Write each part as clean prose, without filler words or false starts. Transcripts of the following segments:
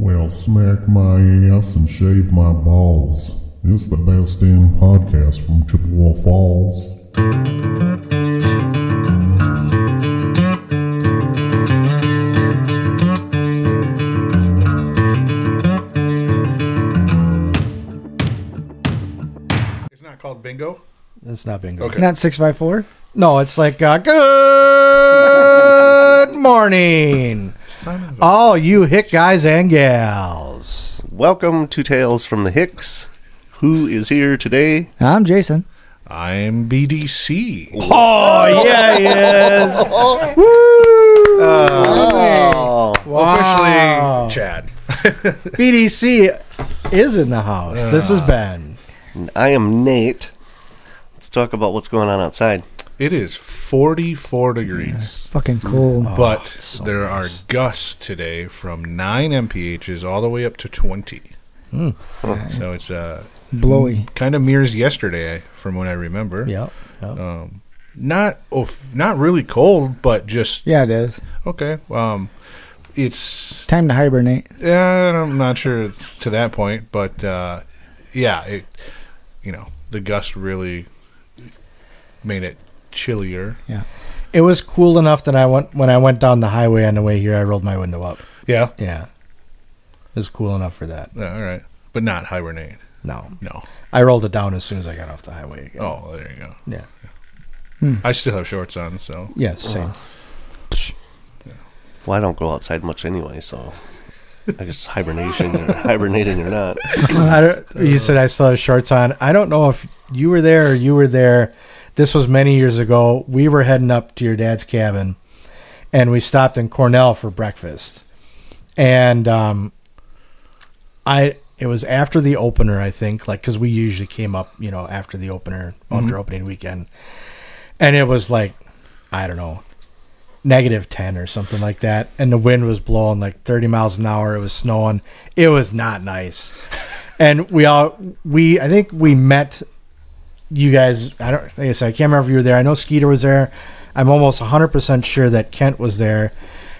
Well, smack my ass and shave my balls. It's the best damn podcast from Chippewa Falls. It's not called bingo? It's not bingo. Okay. Not 6x4? No, it's like, good morning, all you hick guys and gals. Welcome to Tales from the Hicks. Who is here today? I'm Jason. I'm BDC. Oh, yeah, he is. Woo! Officially Chad. BDC is in the house. This is Ben. And I am Nate. Let's talk about what's going on outside. It is 44 degrees. Fucking cool. But so there nice. are gusts today from 9 mpHs all the way up to 20. So it's Blowy. kind of mirrors yesterday from what I remember. Yep. Not really cold, but just Yeah, it is. okay. It's Time to hibernate. I'm not sure it's to that point, but the gust really made it chillier. Yeah. It was cool enough that when I went down the highway on the way here, I rolled my window up. Yeah. Yeah. It was cool enough for that. All right, but not hibernate. No. No. I rolled it down as soon as I got off the highway again. Oh, there you go. Yeah. I still have shorts on, so Yeah, same. Well, I don't go outside much anyway, so I guess hibernating or not. You said I still have shorts on. I don't know if you were there or you were there. This was many years ago. We were heading up to your dad's cabin, and we stopped in Cornell for breakfast. And it was after the opener, I think, like because we usually came up, after the opener, after opening weekend, and it was like, I don't know, -10 or something like that, and the wind was blowing like 30 miles an hour. It was snowing. It was not nice. And I think we met you guys. Like I said, I can't remember if you were there. I know Skeeter was there. I'm almost 100% sure that Kent was there.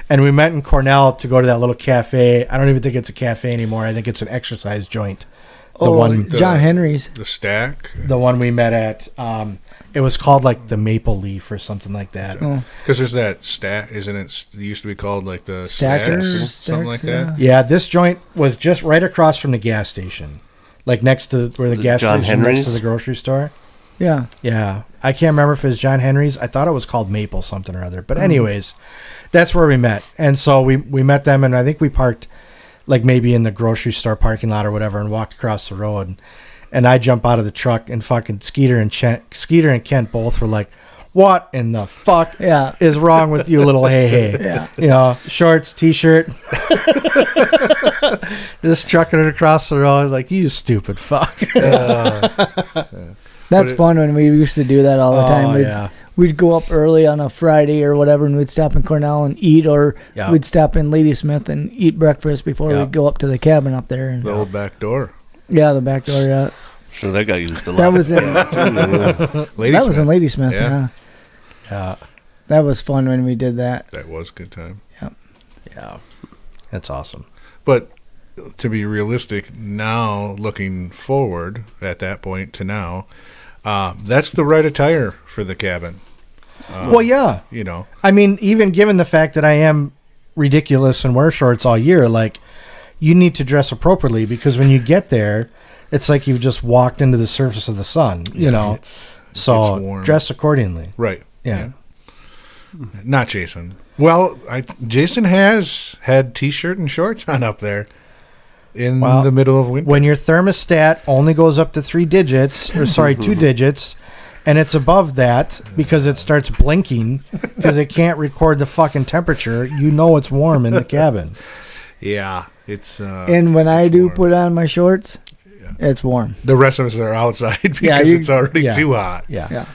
And we met in Cornell to go to that little cafe. I don't even think it's a cafe anymore. I think it's an exercise joint. John Henry's. the stack. The one we met at. It was called like the Maple Leaf or something like that. Oh. Because there's that stack, isn't it? It used to be called like the Stackers, something like that. Yeah, this joint was just right across from the gas station, like next to where the Was it gas John station next Henry's? to the grocery store. Yeah. Yeah, I can't remember if it was John Henry's. I thought it was called Maple something or other. But anyways, that's where we met, and so we met them, and I think we parked like maybe in the grocery store parking lot or whatever, and walked across the road. And I jump out of the truck, and fucking Skeeter and Kent both were like, "What in the fuck is wrong with you, little hey?" Yeah. Shorts, t-shirt, just trucking it across the road, like, you stupid fuck. That's fun when we used to do that all the time. Yeah. We'd go up early on a Friday or whatever, and we'd stop in Cornell and eat, or Yeah. we'd stop in Ladysmith and eat breakfast before Yeah. we'd go up to the cabin up there. And, The old back door. yeah, the back door, yeah. Sure, that got used a lot. That was in Ladies, that was in Ladysmith, Yeah. Yeah, That was fun when we did that. That was a good time. yeah, that's awesome. But to be realistic, now looking forward at that point to now, that's the right attire for the cabin. Well, yeah. I mean, even given the fact that I am ridiculous and wear shorts all year, like, you need to dress appropriately, because when you get there, it's like you've just walked into the surface of the sun, so warm. dress accordingly. Right. Yeah. Not Jason. Well, Jason has had t-shirt and shorts on up there in Well, the middle of winter. When your thermostat only goes up to 2 digits, and it's above that because it starts blinking because it can't record the fucking temperature, it's warm in the cabin. Yeah, it's. And when I do warm. put on my shorts, it's warm. The rest of us are outside because it's already too hot. Yeah.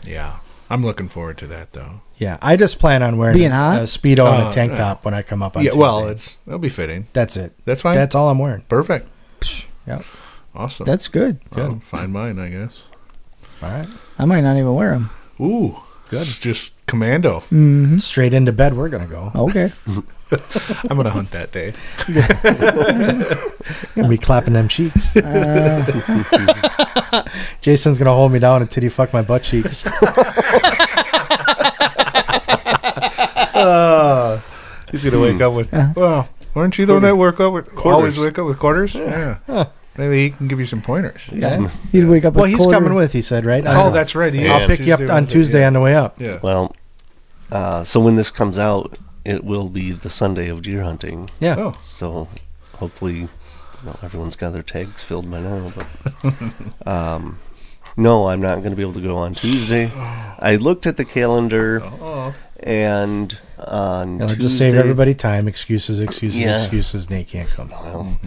Yeah. I'm looking forward to that, though. Yeah, I just plan on wearing Being a hot? Speedo and a tank top when I come up on Tuesday. Well, it'll be fitting. That's it. That's fine. That's all I'm wearing. Perfect. Yep. Awesome. That's good. Well, find mine, I guess. All right. I might not even wear them. Ooh. Good. It's just commando. Mm-hmm. Straight into bed. We're gonna go. Okay. I'm gonna hunt that day. Gonna be clapping them cheeks. Jason's gonna hold me down and titty fuck my butt cheeks. He's gonna wake up with. Well, weren't you the one that always wake up with quarters? Yeah. Huh. Maybe he can give you some pointers. Yeah. He'd wake up. Well, with he's quarter. coming with. He said, right? Oh, that's right. He Yeah. I'll pick you up on Tuesday yeah. on the way up. Yeah. Well, so when this comes out, it will be the Sunday of deer hunting. Yeah. Oh. So hopefully, everyone's got their tags filled by now. But no, I'm not going to be able to go on Tuesday. I looked at the calendar, and on Tuesday, just save everybody time. Excuses. Yeah. Nate can't come. Well,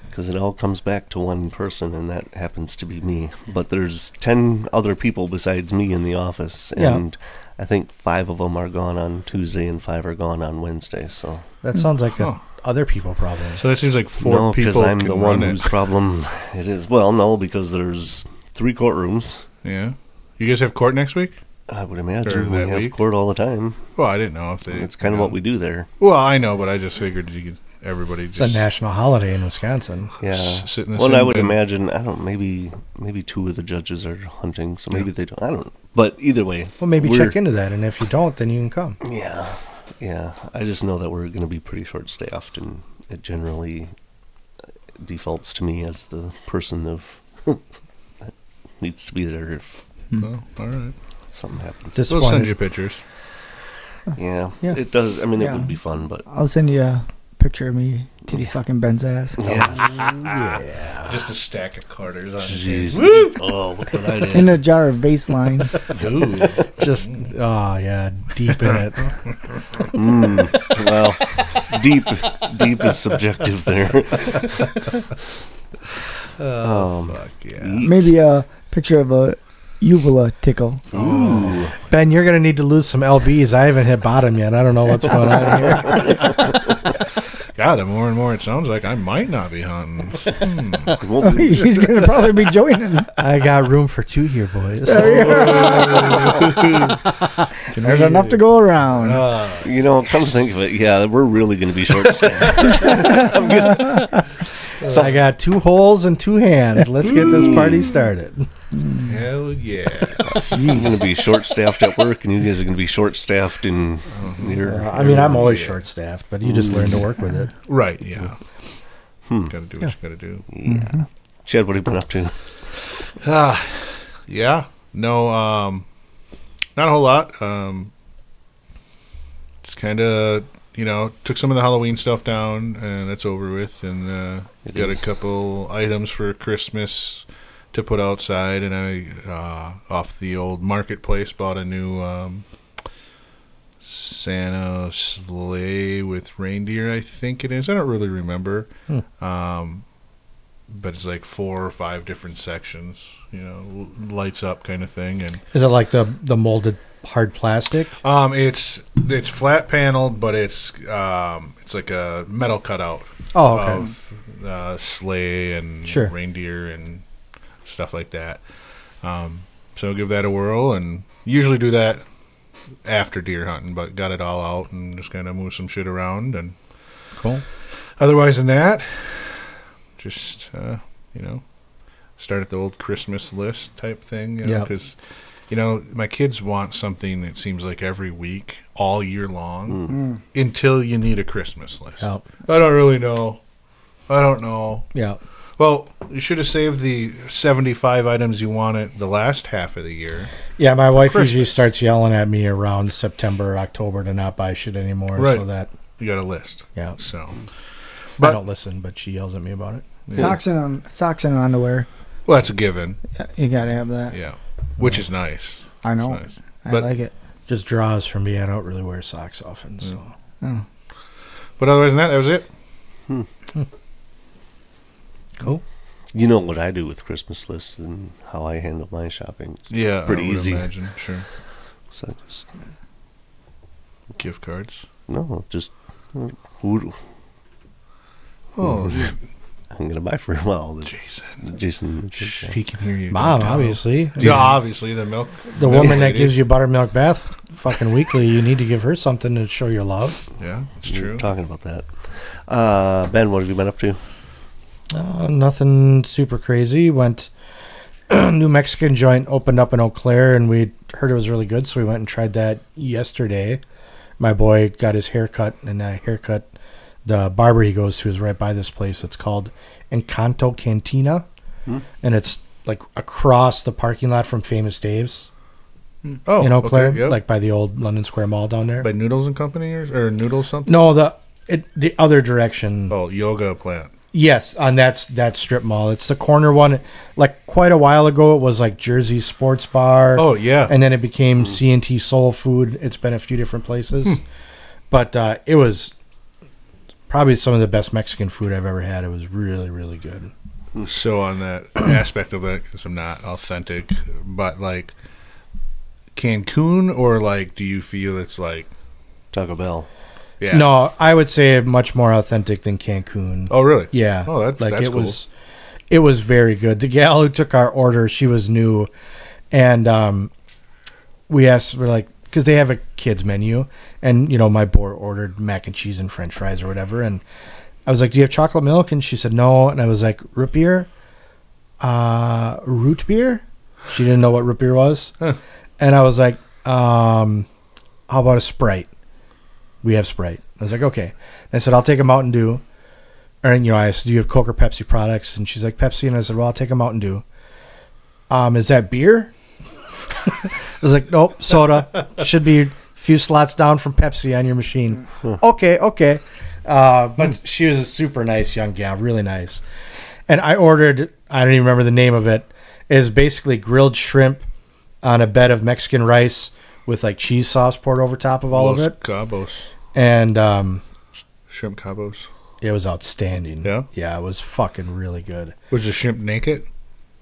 because it all comes back to one person, and that happens to be me. But there's 10 other people besides me in the office, and I think 5 of them are gone on Tuesday and 5 are gone on Wednesday. So That sounds like a other people problem. So that seems like 4 no, people. because I'm can the run one it. whose problem it is. Well, no, because there's 3 courtrooms. Yeah. You guys have court next week? I would Or imagine we that have week? court all the time. Well, I didn't know if they. It's kind of what we do there. Well, I know, but I just figured everybody It's just a national holiday in Wisconsin. Yeah. sit in the Well, same I would bin. imagine, I don't. Maybe 2 of the judges are hunting, so maybe they don't. I don't. But either way, Well, maybe we're- check into that, and if you don't, then you can come. Yeah. I just know that we're going to be pretty short-staffed, and it generally defaults to me as the person that needs to be there if Oh, all right. something happens. Just We'll send wanted- you pictures. Yeah, Yeah. it does. I mean, it Yeah. would be fun, but I'll send you a picture of me titty fucking Ben's ass. Just a stack of quarters on jeez, his what did I do? In a jar of Vaseline. Just, deep in it. Well, deep is subjective there. Fuck yeah. Maybe a picture of a uvula tickle. Ooh. Ben, you're going to need to lose some LBs. I haven't hit bottom yet. I don't know what's going on here. God, the more and more it sounds like I might not be hunting. It won't be- He's gonna probably be joining. I got room for 2 here, boys. There's enough to go around. Come to think of it, yeah, we're really going to be short-staffed. So I got 2 holes and 2 hands. Let's get this party started. Hell yeah. I'm going to be short-staffed at work, and you guys are going to be short-staffed in your... I mean, I'm always short-staffed, but you just learn to work with it. Right, yeah. Gotta do what you gotta do. Yeah. Chad, what have you been up to? Yeah. No, not a whole lot. Just kind of, took some of the Halloween stuff down, and that's over with. And got a couple items for Christmas to put outside. And I, off the old marketplace, bought a new Santa sleigh with reindeer, I think it is. I don't really remember. But it's like 4 or 5 different sections, lights up kind of thing. And Is it like the molded hard plastic? it's flat paneled, but it's like a metal cutout Oh, okay. of sleigh and Sure. reindeer and stuff like that. So give that a whirl, and usually do that after deer hunting, but got it all out and just kind of move some shit around. And Cool. otherwise than that, just start at the old Christmas list type thing, Yep. because my kids want something that seems like every week all year long until you need a Christmas list. Yep. I don't really know. I don't know. Yeah. Well, you should have saved the 75 items you wanted the last half of the year. Yeah, my wife usually Christmas. starts yelling at me around September or October to not buy shit anymore. Right. So that, You got a list. yeah. So, I but don't listen, but she yells at me about it. Socks and underwear. well, that's a given. You gotta have that. Yeah, which is nice. I know. It's nice. I But- like it. Just draws for me. I don't really wear socks often. So Oh. But otherwise than that was it. cool. You know what I do with Christmas lists and how I handle my shopping. It's Yeah, pretty I would easy. Imagine, sure. So I just Gift cards. who Oh, I'm gonna buy for Jason. He can hear you. Mom, obviously. Yeah, obviously the milk. The milk woman that lady. gives you buttermilk bath fucking weekly, you need to give her something to show your love. Yeah, it's We were true. talking about that. Ben, what have you been up to? Nothing super crazy. Went new Mexican joint opened up in Eau Claire, and we heard it was really good, so we went and tried that yesterday. My boy got his haircut, and that haircut, the barber he goes to is right by this place. It's called Encanto Cantina, and it's like across the parking lot from Famous Dave's Oh, in Eau Claire, okay, yep. like by the old London Square Mall down there. By Noodles and Company or Noodles something. No, the other direction. Oh, Yoga Plant. Yes, on that strip mall. It's the corner one. Like quite a while ago, it was like Jersey Sports Bar. Oh yeah. And then it became C&T Soul Food. It's been a few different places. But it was probably some of the best Mexican food I've ever had. It was really, really good. So on that aspect of it, because I'm not authentic, but like Cancun, or like, do you feel it's like Taco Bell. Yeah. No, I would say much more authentic than Cancun. Oh really? Yeah. Oh, that's cool. It was very good. The gal who took our order, she was new, and we asked, we're like, because they have a kids menu, and my boy ordered mac and cheese and French fries or whatever, and I was like, "Do you have chocolate milk?" And she said no, and I was like, "Root beer, root beer." She didn't know what root beer was, and I was like, "How about a Sprite?" We have Sprite. I was like, okay. And I said, I'll take a Mountain Dew. And, I said, do you have Coke or Pepsi products? And she's like, Pepsi. And I said, well, I'll take a Mountain Dew. Is that beer? I was like, nope, soda. Should be a few slots down from Pepsi on your machine. Okay. But she was a super nice young gal, really nice. And I ordered, I don't even remember the name of it, is basically grilled shrimp on a bed of Mexican rice with like cheese sauce poured over top of all of it. Cabos. And Shrimp cabos. it was outstanding. Yeah? Yeah, it was fucking really good. Was the shrimp naked?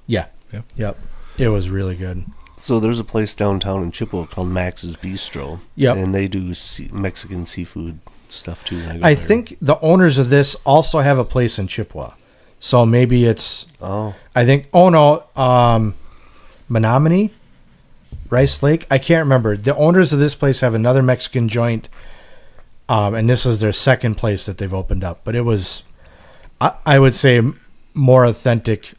Yeah. Yeah. Yep. It was really good. So there's a place downtown in Chippewa called Max's Bistro. Yep. And they do Mexican seafood stuff too. when I go there. think the owners of this also have a place in Chippewa. So maybe it's Menominee? Rice Lake? I can't remember. The owners of this place have another Mexican joint, and this is their second place that they've opened up. But it was, I would say, more authentic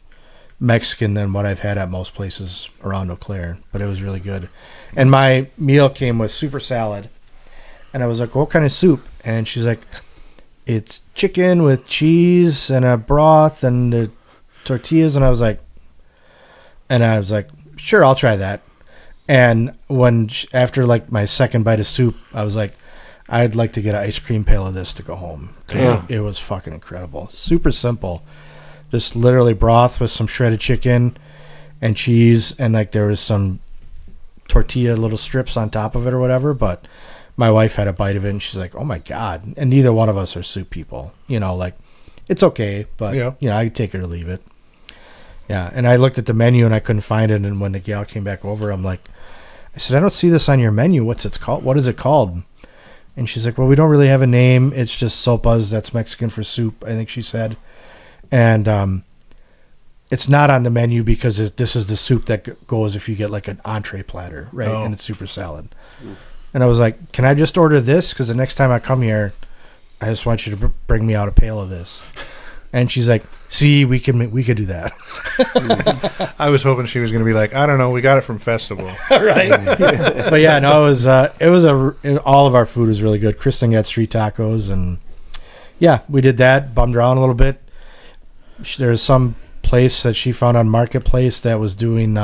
Mexican than what I've had at most places around Eau Claire. But it was really good. And my meal came with super salad. And I was like, what kind of soup? And she's like, it's chicken with cheese and a broth and the tortillas. And I was like, sure, I'll try that. And after like my second bite of soup, I was like, I'd like to get an ice cream pail of this to go home. 'Cause it was fucking incredible. Super simple. Just literally broth with some shredded chicken and cheese. And like there was some tortilla little strips on top of it or whatever. But my wife had a bite of it and she's like, oh my God. And neither one of us are soup people. Like it's okay. But, I could take it or leave it. Yeah. And I looked at the menu and I couldn't find it. And when the gal came back over, I said, I don't see this on your menu. What's it called? What is it called? And she's like, well, we don't really have a name. It's just sopas. That's Mexican for soup, I think she said. And it's not on the menu because this is the soup that goes if you get like an entree platter, right? Oh. And it's super salad. And I was like, can I just order this? Because the next time I come here, I just want you to bring me out a pail of this. And she's like, see, we could do that. I was hoping she was going to be like, I don't know, we got it from Festival. Right. But yeah, no, all of our food was really good. Kristen got street tacos, and yeah, we did that. Bummed around a little bit. There's some place that she found on Marketplace that was doing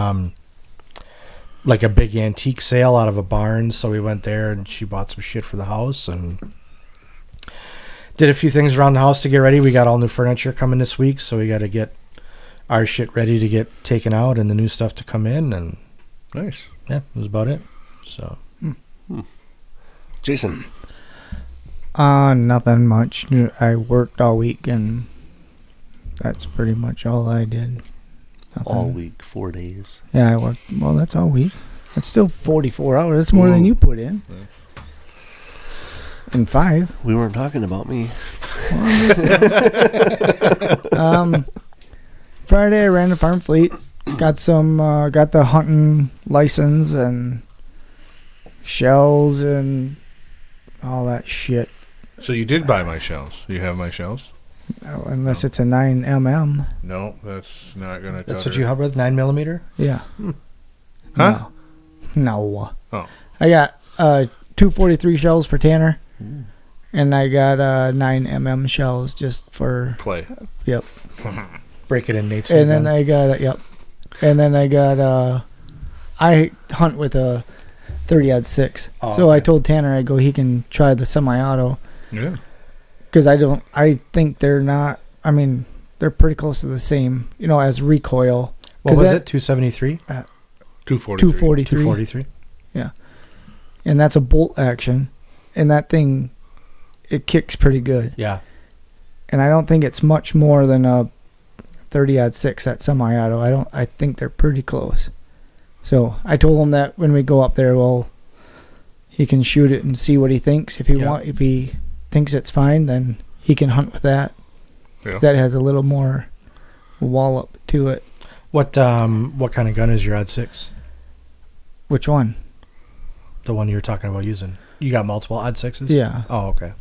like a big antique sale out of a barn. So we went there and she bought some shit for the house and did a few things around the house to get ready. We got all new furniture coming this week, so we got to get our shit ready to get taken out and the new stuff to come in. And Nice. yeah, that was about it. So Jason. Nothing much. I worked all week, and that's pretty much all I did. Nothing. All week, 4 days. Yeah, I worked. Well, that's all week. That's still 44 hours. That's more than you put in. Yeah. In 5. We weren't talking about me. Friday I ran the farm fleet. Got the hunting license and shells and all that shit. So you did buy my shells. You have my shells? Unless it's a 9mm. No, that's not going to cut That's what her. you have with 9mm? Yeah. Huh? No. Oh. I got 243 shells for Tanner. And I got 9mm shells just for Play. Yep. Break it in Nate's And then gun. I got yep. And then I got I hunt with a 30-06. Oh, so I okay. told Tanner he can try the semi-auto Yeah. because I think they're not. I mean, they're pretty close to the same, as recoil. What 'Cause was that- it? 273? 243. 243. 243? And that's a bolt action, and that thing, it kicks pretty good. Yeah. And I don't think it's much more than a 30-06 that semi-auto. I think they're pretty close. So I told him that when we go up there, he can shoot it and see what he thinks. If he thinks it's fine, then he can hunt with that. Yeah. 'Cause that has a little more wallop to it. What kind of gun is your odd 6? Which one? The one you were talking about using. You got multiple odd 6s? Yeah, Oh, okay.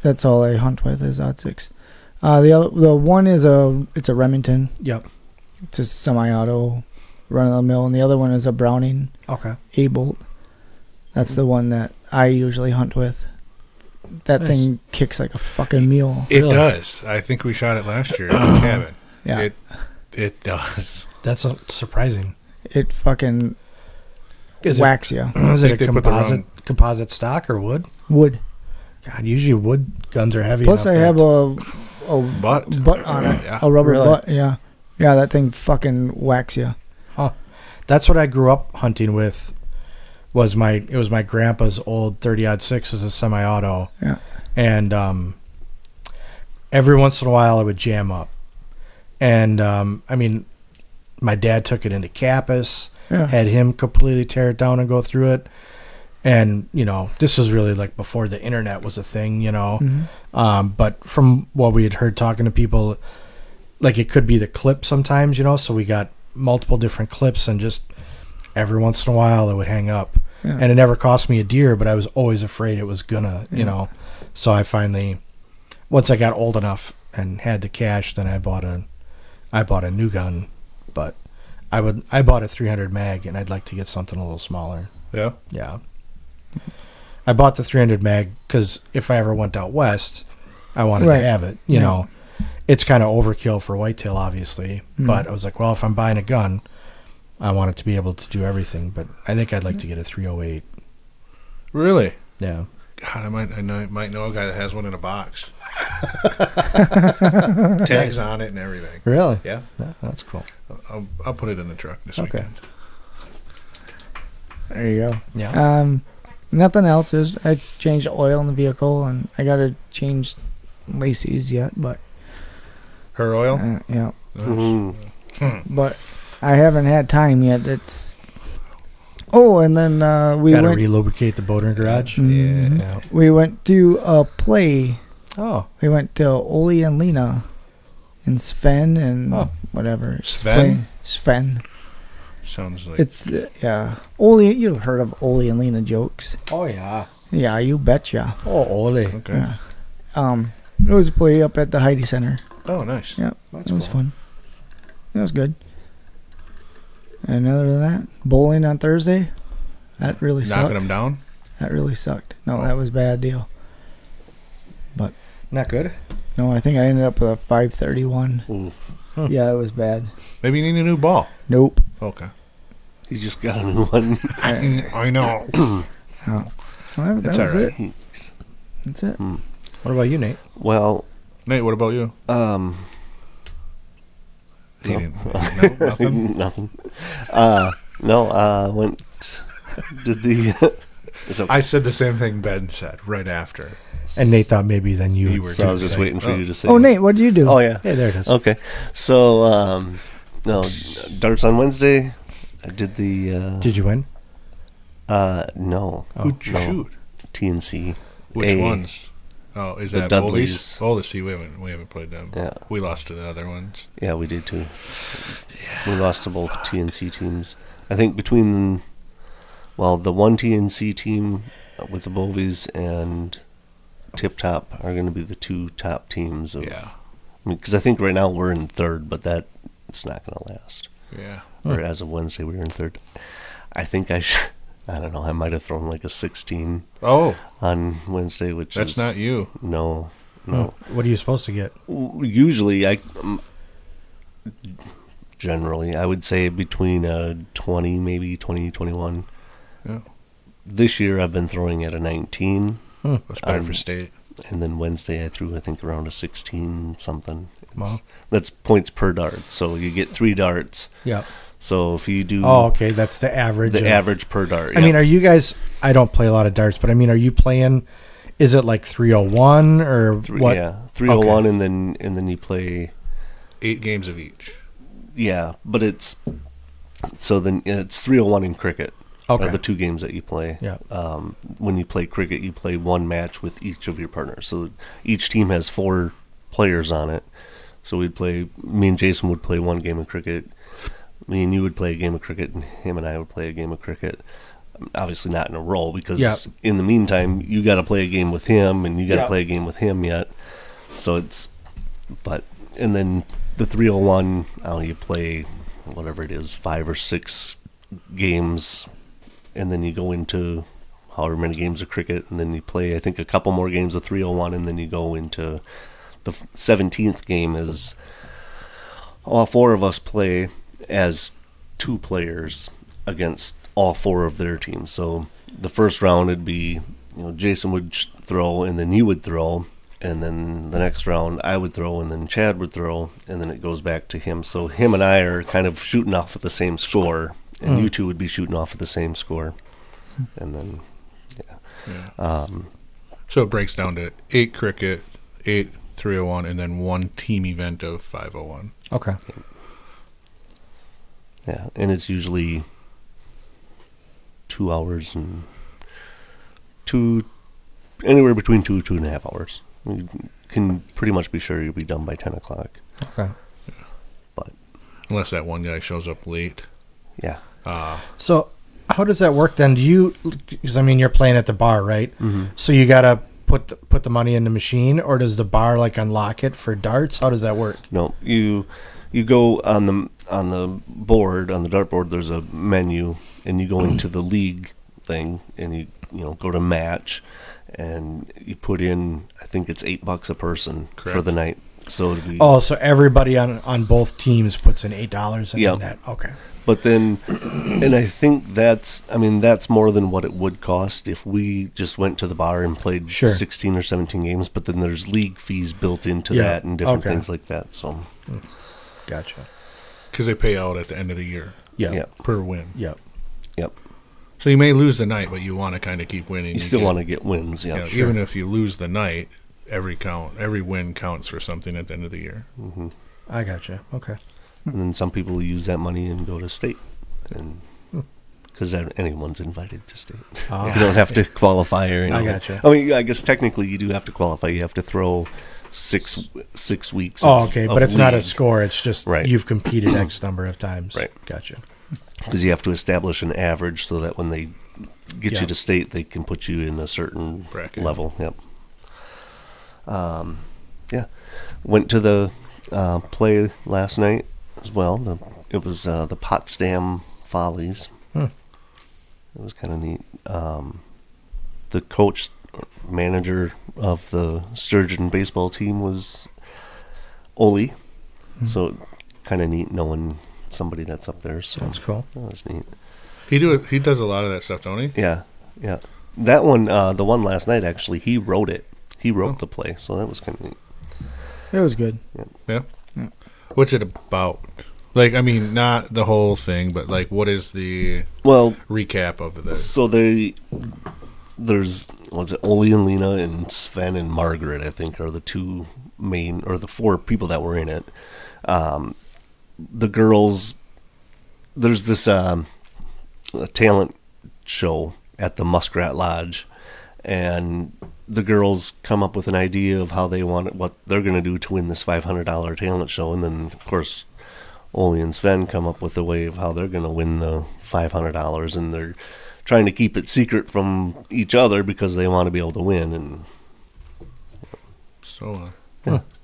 that's all I hunt with is odd 6. The one is it's a Remington. Yep. It's a semi-auto, run of the mill, and the other one is a Browning Okay. A-bolt. That's the one that I usually hunt with. That Nice. thing kicks like a fucking mule. It Really? does. I think we shot it last year in the cabin. Yeah, It does. That's surprising. it fucking whacks you. Is it a think they put the composite stock or wood? Wood. God, usually wood guns are heavy. Plus, I enough have to- a Butt on it, Yeah. a rubber Really? butt. Yeah, that thing fucking whacks you. That's what I grew up hunting with. It was my grandpa's old 30-06 as a semi-auto. Yeah. And every once in a while I would jam up. And I mean, my dad took it into Cappus, Yeah. had him completely tear it down and go through it. And, this was really like before the internet was a thing, Mhm. But from what we had heard talking to people, like it could be the clip sometimes, so we got multiple different clips and just every once in a while it would hang up. Yeah. And it never cost me a deer, but I was always afraid it was gonna, So I finally, once I got old enough and had the cash, then I bought a new gun. But I bought a 300 mag, and I'd like to get something a little smaller. Yeah. Yeah. I bought the 300 mag because if I ever went out west, I wanted Right. to have it. Yeah. It's kind of overkill for whitetail, obviously. Mhm. But I was like, well, if I'm buying a gun, I want it to be able to do everything. But I think I'd like to get a 308. Really? Yeah. God, I might know a guy that has one in a box. Tags on it and everything. Really? Yeah. That's cool. I'll put it in the truck this Okay. weekend. There you go. Yeah. Nothing else is. I changed the oil in the vehicle, and I gotta change Lacey's yet, but Her oil? yeah. Mhm. But I haven't had time yet. It's and then we Got to went. relubricate the boater garage. Mhm. Yeah. We went to a play. Oh. We went to Oli and Lena, and Sven and whatever. Sven? Sven. Sounds like It's yeah. Oli, you've heard of Oli and Lena jokes? Oh, yeah. Yeah, you betcha. Oh, Ole. okay. Yeah. It was a play up at the Heidi Center. Oh, nice. Yeah, That's it was cool. fun. It was good. And other than that, bowling on Thursday. That really Knocking sucked. them down? That really sucked. No, that was a bad deal. Not good? No, I think I ended up with a 531. Ooh. Yeah, it was bad. Maybe you need a new ball. Nope. Okay. He just got a new one. I know. Oh. Well, that That's was all right. it. That's it. What about you, Nate? Well, Nate, what about you? He No. didn't. No, nothing? nothing. Went did the. It's okay. I said the same thing Ben said right after. And Nate thought maybe then you You would were So I was too just say- waiting for oh. you to say. Oh, Nate, what did you do? Oh yeah. Yeah, there it is. Okay. So no, darts on Wednesday. I did the. Did you win? No. Oh, Who'd you no. shoot? TNC. Which A. ones? Oh, is The that Dudleys. Bullies? Oh, let's see. We haven't played them. Yeah. We lost to the other ones. Yeah, we did too. We lost to both TNC teams. I think between, the one TNC team with the Bovies and Tip Top are going to be the two top teams. Yeah. Because I think right now we're in third, but it's not going to last. Yeah. Or as of Wednesday, we were in third. I think I don't know, I might have thrown like a 16 Oh, on Wednesday, which that's is... not you. No. What are you supposed to get? Usually, generally, I would say between 20, maybe 20, 21. Yeah. This year, I've been throwing at a 19. That's better for state. And then Wednesday, I threw, I think, around a 16 something. Wow. That's points per dart. So you get 3 darts. Yeah. So if you do... Oh, okay. That's the average. The average per dart. I mean, are you guys... I don't play a lot of darts, but I mean, are you playing... Is it like 301 or what? Yeah, 301, Okay. and then you play... 8 games of each. Yeah, but it's... So then it's 301 in cricket. Okay. Are the 2 games that you play. Yeah. When you play cricket, you play 1 match with each of your partners. So each team has 4 players on it. So me and Jason would play 1 game of cricket. Me and you would play a game of cricket, and him and I would play a game of cricket. Obviously not in a row, because in the meantime, you got to play a game with him, and you got to play a game with him yet. So and then the 301, you play whatever it is, 5 or 6 games, and then you go into however many games of cricket, and then you play, I think, a couple more games of 301, and then you go into the 17th game is all 4 of us play as 2 players against all 4 of their teams. So the first round would be, Jason would throw, and then you would throw, and then the next round I would throw, and then Chad would throw, and then it goes back to him. So him and I are kind of shooting off at the same score, and you 2 would be shooting off at the same score. And then, Yeah. So it breaks down to 8 cricket, 8 301, and then 1 team event of 501. Okay. yeah, and it's usually 2 hours and anywhere between 2.5 hours. You can pretty much be sure you'll be done by 10 o'clock. Okay. But Unless that one guy shows up late. yeah, So how does that work then? Because I mean, you're playing at the bar, right? Mm-hmm. So you got to put the money in the machine, or does the bar like unlock it for darts? How does that work? no, you go on the board, on the dartboard. There's a menu, and you go into the league thing, and you go to match, and you put in, I think it's $8 a person for Correct. the night. So it'd be, So everybody on both teams puts in $8 in Yeah. that. Okay. but then, and I think that's more than what it would cost if we just went to the bar and played Sure. 16 or 17 games. But then there's league fees built into Yeah. that and different Okay. things like that. So Gotcha. Because they pay out at the end of the year Yeah. yeah, per win. Yeah. yep. So you may lose the night, but you want to kind of keep winning. You still want to get wins, yeah. to, even if you lose the night, every win counts for something at the end of the year. Mm-hmm. I gotcha. Okay. And then some people use that money and go to state, and because anyone's invited to state, Oh. you don't have to qualify or anything. I gotcha. I mean, I guess technically you do have to qualify. You have to throw six weeks. Oh, of- okay. of But it's not a league, score. It's just Right. you've competed X number of times. Right. Gotcha. because you have to establish an average so that when they get Yeah. you to state, they can put you in a certain Bracket. level. Yep. Yeah. Went to the play last night as well. It was the Potsdam Follies. Hmm. It was kind of neat. The manager of the Sturgeon baseball team was Oli, so kind of neat knowing somebody that's up there. So That's cool. that was neat. He does a lot of that stuff, don't he? Yeah, yeah. That one, the one last night, actually, he wrote it. He wrote the play, so that was kind of neat. It was good. Yeah. What's it about? Like, I mean, not the whole thing, but like, what is the Well, recap of this? so there's what's it? Oli and Lena and Sven and Margaret, I think, are the 2 main, or the 4 people that were in it. The girls, there's this a talent show at the Muskrat Lodge, and the girls come up with an idea of how they want it, what they're going to do to win this $500 talent show, and then of course Ole and Sven come up with a way of how they're going to win the $500, and they're trying to keep it secret from each other because they want to be able to win. And so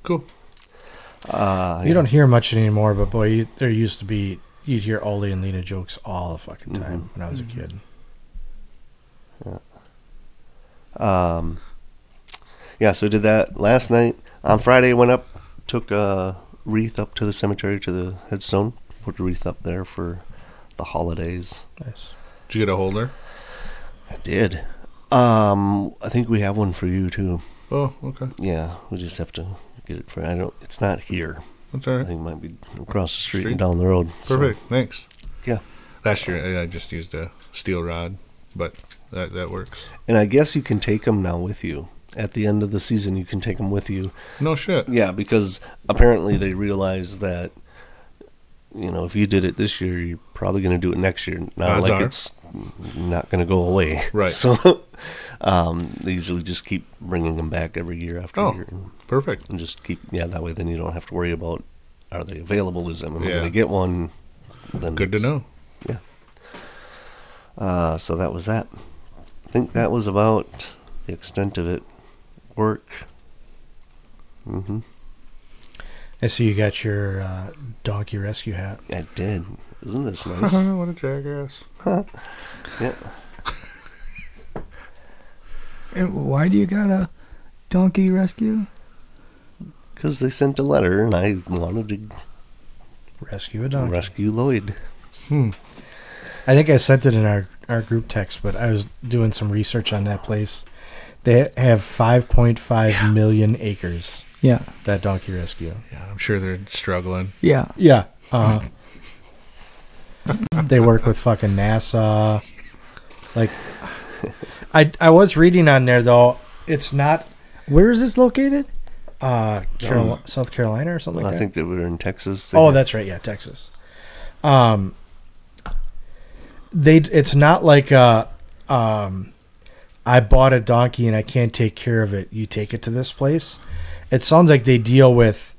cool. You don't hear much anymore, but boy, there used to be, you'd hear Ole and Lena jokes all the fucking time when I was a kid. Yeah, so we did that last night. On Friday, went up, took a wreath up to the cemetery, to the headstone, put a wreath up there for the holidays. Nice. Did you get a holder? I did. I think we have one for you too. Oh, okay. Yeah, we just have to get it for. It's not here. That's all I right. think it might be across the street and down the road. Perfect. Thanks. Yeah. Last year I just used a steel rod, but that works. And I guess you can take them now with you. At the end of the season, you can take them with you. No shit. Yeah, because apparently they realize that, if you did it this year, you're probably going to do it next year. Not like it's not going to go away. Right. So they usually just keep bringing them back every year after year. Perfect. And just keep, that way then you don't have to worry about, are they available? Is I'm going Yeah. to get one? Then Good to know. Yeah. So that was that. I think that was about the extent of it. Work. I see you got your donkey rescue hat. I did. Isn't this nice? What a jackass. Yeah. And why do you got a donkey rescue? Because they sent a letter, and I wanted to Rescue a donkey. rescue Lloyd. I think I sent it in our group text, but I was doing some research on that place. They have 5.5 million acres, Yeah. that donkey rescue. Yeah, I'm sure they're struggling. Yeah. Yeah. They work with fucking NASA. Like, I was reading on there, though. It's not Where is this located? South Carolina or something like I that. think they were in Texas. Oh, that's right. Yeah, Texas. It's not like I bought a donkey and I can't take care of it. You take it to this place. It sounds like they deal with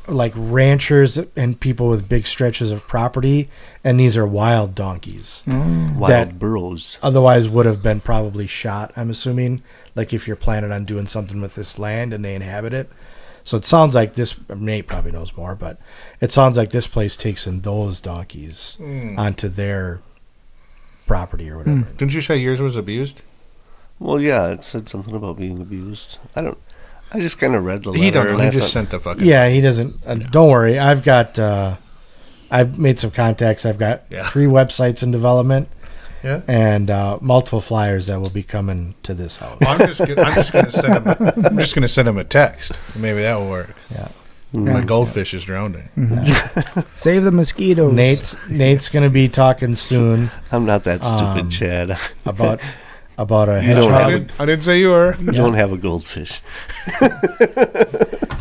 like ranchers and people with big stretches of property, and these are wild donkeys. Wild burros. Otherwise would have been probably shot, I'm assuming, like if you're planning on doing something with this land and they inhabit it. So it sounds like this, Nate probably knows more, but it sounds like this place takes in those donkeys onto their property or whatever. Didn't you say yours was abused? Well, yeah, it said something about being abused. I just kind of read the letter. He don't know. and He I just thought- sent the fucking... Yeah, he doesn't. Don't worry. I've got, I've made some contacts. I've got 3 websites in development. Yeah. And multiple flyers that will be coming to this house. I'm just gonna send him a text. Maybe that will work. Yeah. My goldfish is drowning. Save the mosquitoes. Nate's going to be talking soon I'm not that stupid, Chad. about a You don't hedgehog. I didn't say you were. You don't have a goldfish.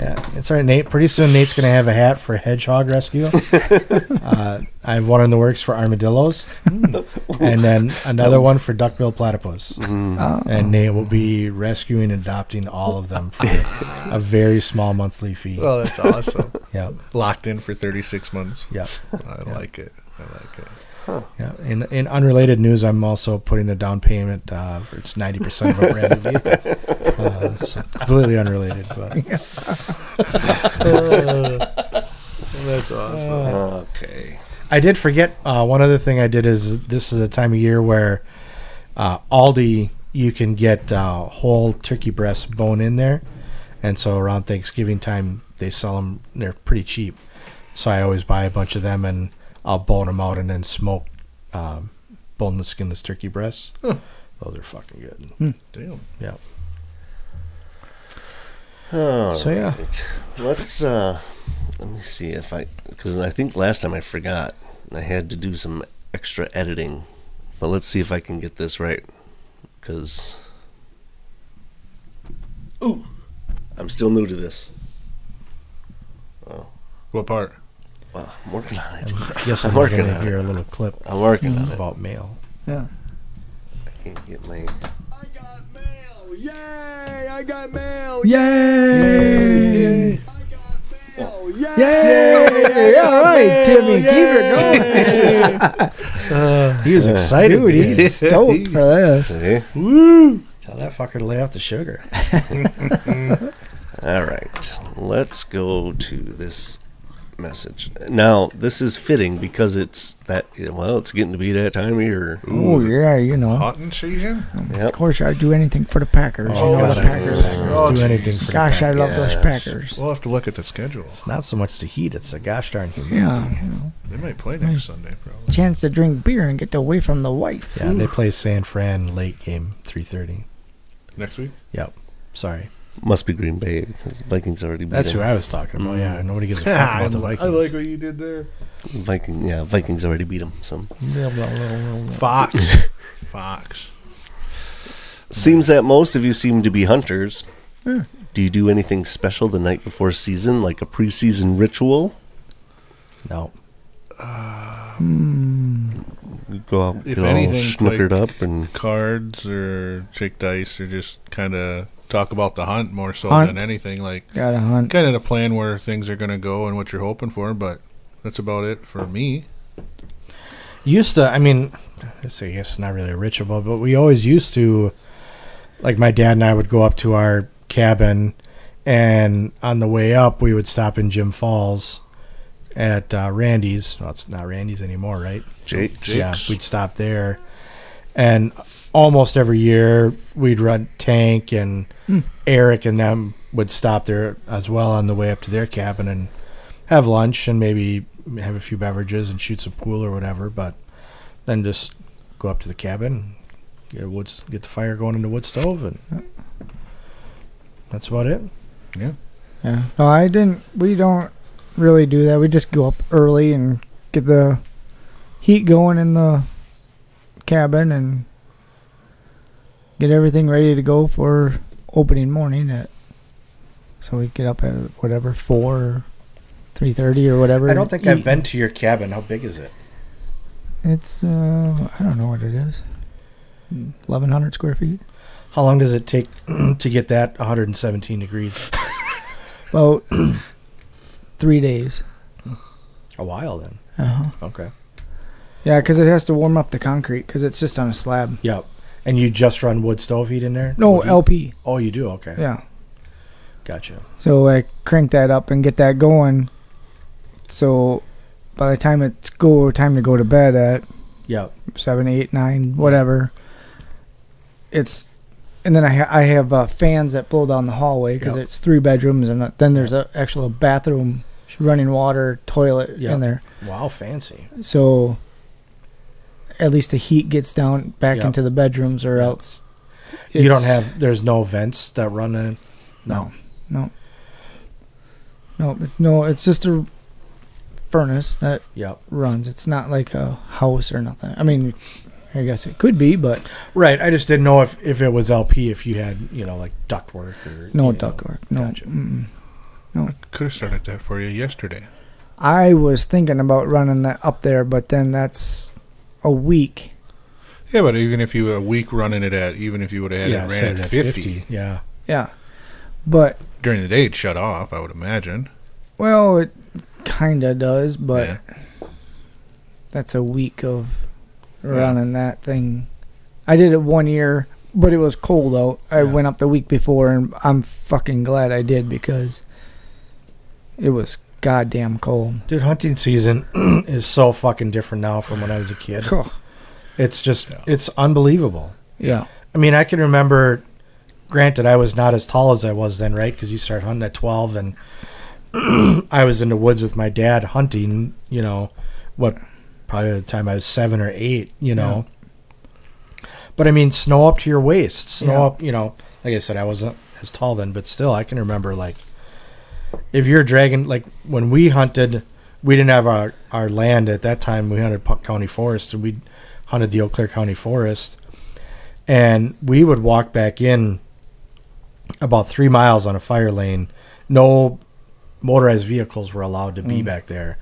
Yeah, it's all right, Nate. Pretty soon, Nate's going to have a hat for hedgehog rescue. I have one in the works for armadillos, and then another one for duckbill platypus. And Nate will be rescuing and adopting all of them for a very small monthly fee. Oh, that's awesome. Yeah, Locked in for 36 months. yeah, I like it. yeah. In unrelated news, I'm also putting a down payment for it's 90% of a brand new vehicle. So completely unrelated, but That's awesome. Okay. I did forget one other thing I did is this is a time of year where Aldi, you can get whole turkey breast bone in there, and so around Thanksgiving time they sell them. They're pretty cheap, so I always buy a bunch of them and I'll bone them out and then smoke boneless, skinless turkey breasts. Those are fucking good. Damn. Yeah. All So, yeah. right. Let's let me see because I think last time I forgot. I had to do some extra editing, but let's see if I can get this right. Because I'm still new to this. What part? Well, I'm working on it. Yes, I'm I'm working going to on hear it. a little clip I'm working on it. about mail. Yeah. I can't get my Yay! I got mail. Yay! I got mail. Yay! Yay! All right, Timmy, keep it going. He was excited. Dude, he's stoked for this. See? Woo! Tell that fucker to lay off the sugar. All right, let's go to this message. Now, this is fitting because it's getting to be that time of year. Oh, yeah, you know. Hunting season? Of Yep. course, I'd do anything for the Packers. Oh, you know God, the I Packers. do anything for the Gosh, I love those Yes. Packers. We'll have to look at the schedule. It's not so much the heat; it's the gosh darn humidity. Yeah, you know. They might play next Sunday, probably. Chance to drink beer and get away from the wife. Yeah, they play San Fran late game, 3:30. Next week? Yep. Sorry, Must be Green Bay because the Vikings already beat that's them. who I was talking about. Yeah, nobody gives a fuck I about the Vikings. like what you did there. Vikings already beat them. So Fox. seems that most of you seem to be hunters. Yeah. Do you do anything special the night before season, like a preseason ritual? No. You go out, If get all anything, snookered like- up, and Cards or shake dice or just kind of talk about the hunt more so Hunt. than anything. Like, Gotta hunt. kind of to plan where things are going to go and what you're hoping for, but that's about it for me. Used to, I mean, I guess it's not really a ritual, but we always used to, like my dad and I would go up to our cabin, and on the way up, we would stop in Jim Falls at Randy's. Well, it's not Randy's anymore, right? Jake's. Yeah, we'd stop there. And almost every year, we'd run Tank and Eric and them would stop there as well on the way up to their cabin and have lunch and maybe have a few beverages and shoot some pool or whatever. But then just go up to the cabin, get the fire going in the wood stove, and that's about it. Yeah. Yeah. No, we don't really do that. We just go up early and get the heat going in the cabin and get everything ready to go for opening morning. So we get up at whatever 4 or 3:30 or whatever. I don't think and I've eat. been to your cabin. How big is it? It's I don't know what it is. 1,100 square feet. How long does it take to get that 117 degrees? Well, 3 days. A while then. Okay. Yeah, because it has to warm up the concrete because it's just on a slab. Yep. And you just run wood stove heat in there? No, Wood heat? LP. Oh, you do? Okay. Yeah. Gotcha. So I crank that up and get that going. So by the time it's time to go to bed at Yep. 7, 8, 9, whatever, it's and then I have fans that blow down the hallway because Yep. it's 3 bedrooms and then there's a actual bathroom, running water, toilet Yep. in there. Wow, fancy. So at least the heat gets down back Yep. into the bedrooms, or Yep. else You don't it's- there's no vents that run in? No. It's just a furnace that Yep. runs. It's not like a house or nothing. I mean, I guess it could be, but Right. I just didn't know if it was LP, if you had, like ductwork or. no ductwork. No. Gotcha. Could have started that for you yesterday. I was thinking about running that up there, but then that's a week. Yeah, but even if you were a week running it at, even if you would have had Yeah, it set ran it at at 50, Yeah. Yeah. But, during the day it'd shut off, I would imagine. well, it kind of does, but Yeah. that's a week of running that thing. I did it 1 year, but it was cold out. I Yeah. went up the week before, and I'm fucking glad I did because it was goddamn cold. Dude, hunting season is so fucking different now from when I was a kid. It's just, it's unbelievable. Yeah. I mean, I can remember, granted, I was not as tall as I was then, right? Because you start hunting at 12, and I was in the woods with my dad hunting, probably the time I was 7 or 8, But I mean, snow up to your waist, snow up, like I said, I wasn't as tall then, but still, I can remember, like, if you're dragging, like, when we hunted, we didn't have our land at that time. We hunted Puck County Forest, and we hunted the Eau Claire County Forest. And we would walk back in about 3 miles on a fire lane. No motorized vehicles were allowed to be back there.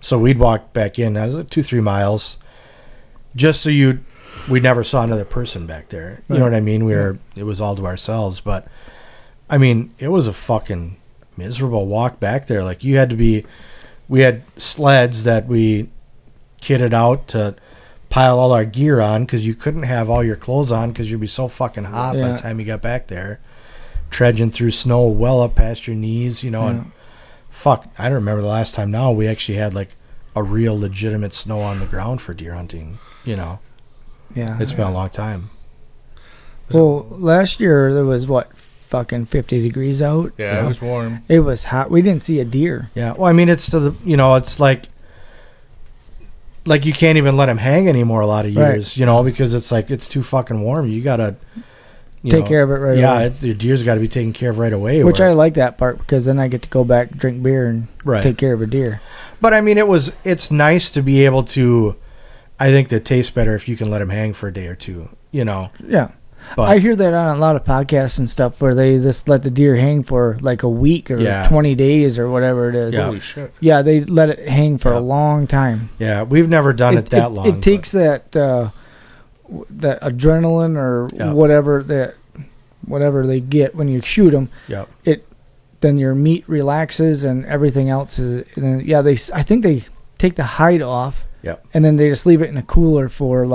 So we'd walk back in, that was like 2-3 miles, just so you'd we never saw another person back there. You know what I mean? It was all to ourselves. But I mean, it was a fucking miserable walk back there. Like we had sleds that we kitted out to pile all our gear on because you couldn't have all your clothes on because you'd be so fucking hot by the time you got back there. Trudging through snow well up past your knees, and fuck, I don't remember the last time now we actually had like a real legitimate snow on the ground for deer hunting, Yeah. It's been a long time. Well, last year there was fucking 50 degrees out. Yeah, it was warm. It was hot. We didn't see a deer. Yeah. Well, I mean, it's to the, it's like you can't even let them hang anymore a lot of years, because it's like, it's too fucking warm. You got to take care of it right away. Yeah, your deer's got to be taken care of right away. Which I like that part because then I get to go back, drink beer, and take care of a deer. But I mean, it's nice to be able to, I think that tastes better if you can let them hang for a day or two, Yeah. But I hear that on a lot of podcasts and stuff where they just let the deer hang for like a week or 20 days or whatever it is. Yeah. Holy shit. Yeah, they let it hang for a long time. Yeah, we've never done it that long. It takes that adrenaline or whatever they get when you shoot them. Yep. Then your meat relaxes and everything else is. And then, I think they take the hide off. Yep. And then they just leave it in a cooler for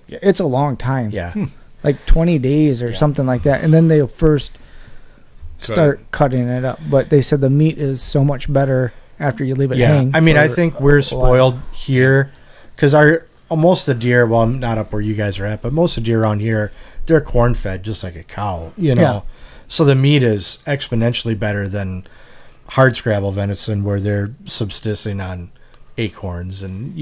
it's a long time. Yeah. Like 20 days or something like that. And then they'll first start cutting it up. But they said the meat is so much better after you leave it hang. I mean, I think we're spoiled here because most of the deer, well, not up where you guys are at, but most of the deer around here, they're corn fed just like a cow, Yeah. So the meat is exponentially better than hard scrabble venison where they're subsisting on acorns and,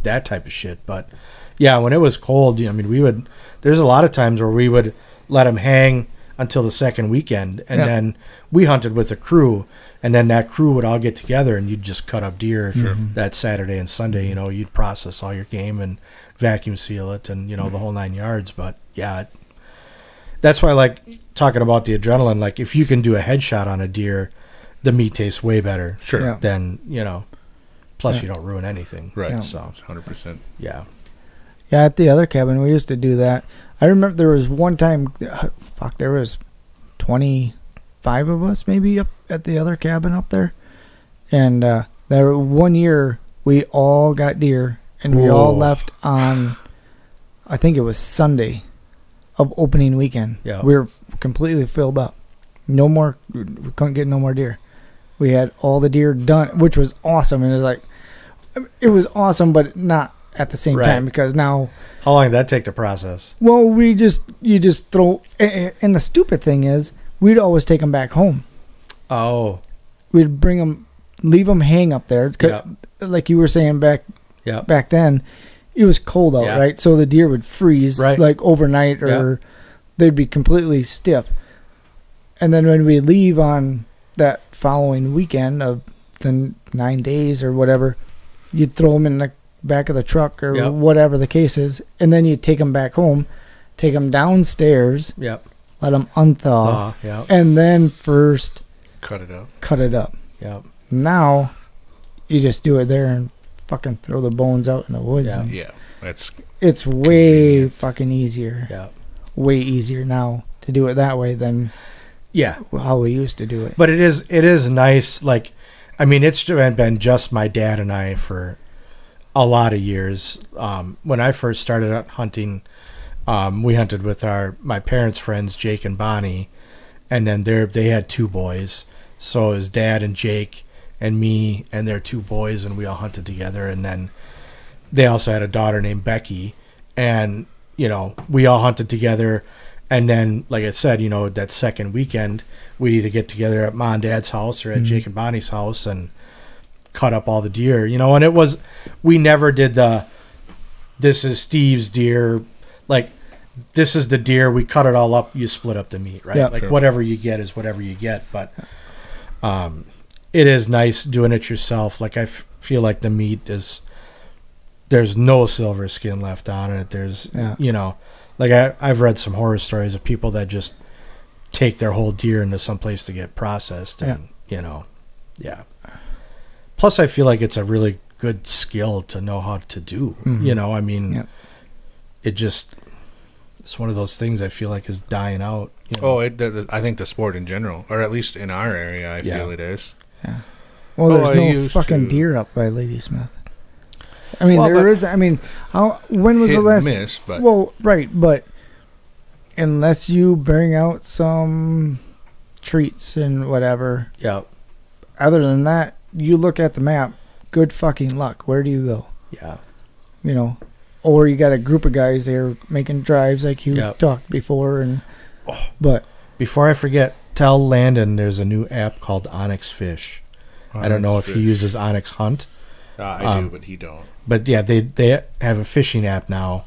that type of shit. But yeah, when it was cold, I mean, there's a lot of times where we would let them hang until the second weekend, and then we hunted with a crew, and then that crew would all get together, and you'd just cut up deer that Saturday and Sunday. You'd process all your game and vacuum seal it, and the whole 9 yards. But yeah, that's why I like talking about the adrenaline. Like if you can do a headshot on a deer, the meat tastes way better. Than plus you don't ruin anything. Right. Yeah. So 100%. Yeah. Yeah, at the other cabin, we used to do that. I remember there was one time, there was 25 of us maybe up at the other cabin up there. And there one year, we all got deer, and we all left on, I think it was Sunday of opening weekend. Yeah. We were completely filled up. We couldn't get no more deer. We had all the deer done, which was awesome. And it was awesome, but not at the same time because now. How long did that take to process? Well, you just throw, and the stupid thing is, we'd always take them back home. Oh. We'd bring them, leave them hang up there. Like you were saying back then, it was cold out, right? So the deer would freeze like overnight, or they'd be completely stiff. And then when we leave on that following weekend of the 9 days or whatever, you'd throw them in the back of the truck or whatever the case is, and then you take them back home, take them downstairs, let them unthaw, and then first cut it up. Now you just do it there and fucking throw the bones out in the woods. It's way fucking easier. Way easier now to do it that way than how we used to do it. But it is nice. Like, I mean, it's been just my dad and I for a lot of years. When I first started out hunting, we hunted with my parents' friends, Jake and Bonnie, and then they had 2 boys. So it was Dad and Jake and me and their 2 boys, and we all hunted together. And then they also had a daughter named Becky, and we all hunted together. And then, like I said, that second weekend, we'd either get together at Mom and Dad's house or at Jake and Bonnie's house and cut up all the deer, and we never did this is Steve's deer, like this is the deer, we cut it all up, you split up the meat, right? Whatever you get is whatever you get. But it is nice doing it yourself. Like I feel like the meat there's no silver skin left on it. There's like I've read some horror stories of people that just take their whole deer into some place to get processed, and Plus, I feel like it's a really good skill to know how to do. I mean, it's one of those things I feel like is dying out. You know? Oh, I think the sport in general, or at least in our area, I feel it is. Yeah. Well, I there's no used fucking to. deer up by Ladysmith. I mean, Well, there is. I mean, when was Hit the last? and miss, but Well, right, but unless you bring out some treats and whatever, Yeah. other than that, you look at the map. Good fucking luck. Where do you go? Yeah. You know, or you got a group of guys there making drives like you Yep. talked before, and but Before I forget, tell Landon there's a new app called Onyx Fish. I don't know if he uses Onyx Hunt. I do, but he don't. But yeah, they have a fishing app now.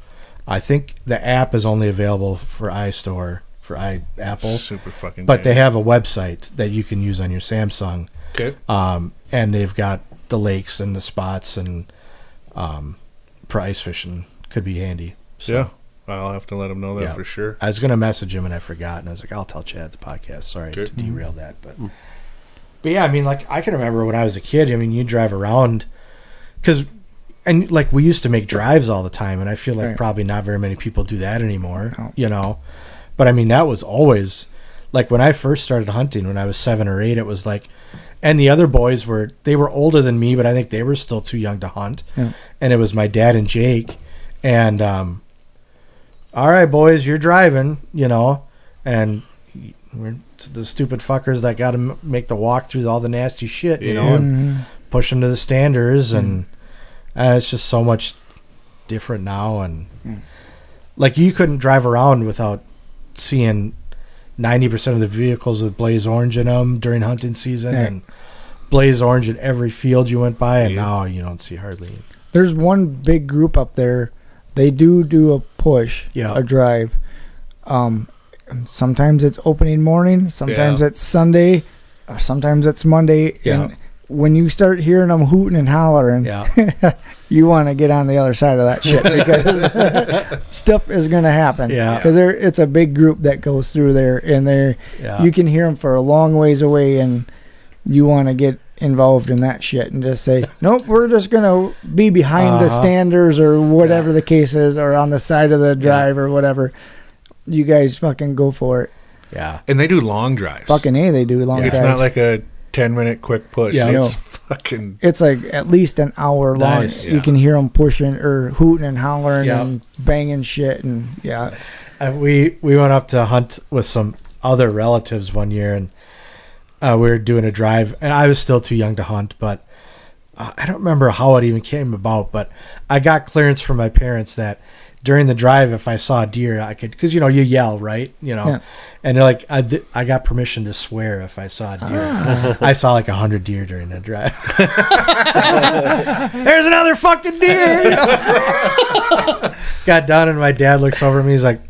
I think the app is only available for iStore, for Apple. Super fucking. But they have a website that you can use on your Samsung. Okay. And they've got the lakes and the spots, and for ice fishing could be handy. So Yeah, I'll have to let him know that Yeah. for sure. I was going to message him and I forgot, and I was like, I'll tell Chad at the podcast. Sorry Good. to derail that. But yeah, I mean, like, I can remember when I was a kid, I mean, you drive around, and like, we used to make drives all the time, and I feel like Right. probably not very many people do that anymore, No. you know? But I mean, that was always, like, when I first started hunting, when I was 7 or 8, it was like, and the other boys they were older than me, but I think they were still too young to hunt. Yeah. And it was my dad and Jake, and, all right, boys, you're driving, you know, and we're the stupid fuckers that got to make the walk through all the nasty shit, you know, Yeah. and push them to the standards, and it's just so much different now. And like, you couldn't drive around without seeing 90% of the vehicles with blaze orange in them during hunting season, Yeah. and blaze orange in every field you went by, and Yeah. now you don't see hardly. there's one big group up there. They do a push, Yeah. a drive. And sometimes it's opening morning, sometimes Yeah. it's Sunday, or sometimes it's Monday. Yeah. And when you start hearing them hooting and hollering, Yeah. you want to get on the other side of that shit because stuff is going to happen. Yeah. Because it's a big group that goes through there, and Yeah. you can hear them for a long ways away, and you want to get involved in that shit and just say, nope, we're just going to be behind the standers or whatever the case is, or on the side of the drive or whatever. You guys fucking go for it. Yeah. And they do long drives. Fucking A, they do long It's drives. not like a 10-minute quick push. Yeah, it's no. fucking. It's like at least an hour Nice, long. yeah. You can hear them pushing or hooting and hollering Yeah. and banging shit, and yeah. We went up to hunt with some other relatives one year, and we were doing a drive, and I was still too young to hunt, but I don't remember how it even came about, but I got clearance from my parents that during the drive, if I saw a deer, I could, because, you know, you yell, right? You know, Yeah. and they're like, I got permission to swear if I saw a deer. I saw like 100 deer during that drive. There's another fucking deer. Got done, and my dad looks over at me. He's like,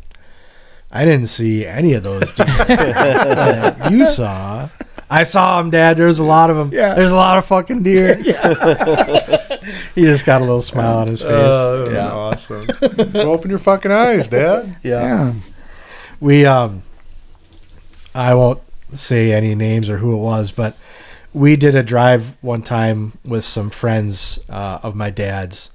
I didn't see any of those deer. I'm like, you saw. I saw them, Dad. There's a lot of them. Yeah. There's a lot of fucking deer. He just got a little smile on his face. Yeah, awesome. Well, open your fucking eyes, Dad. Yeah. We I won't say any names or who it was, but we did a drive one time with some friends of my dad's.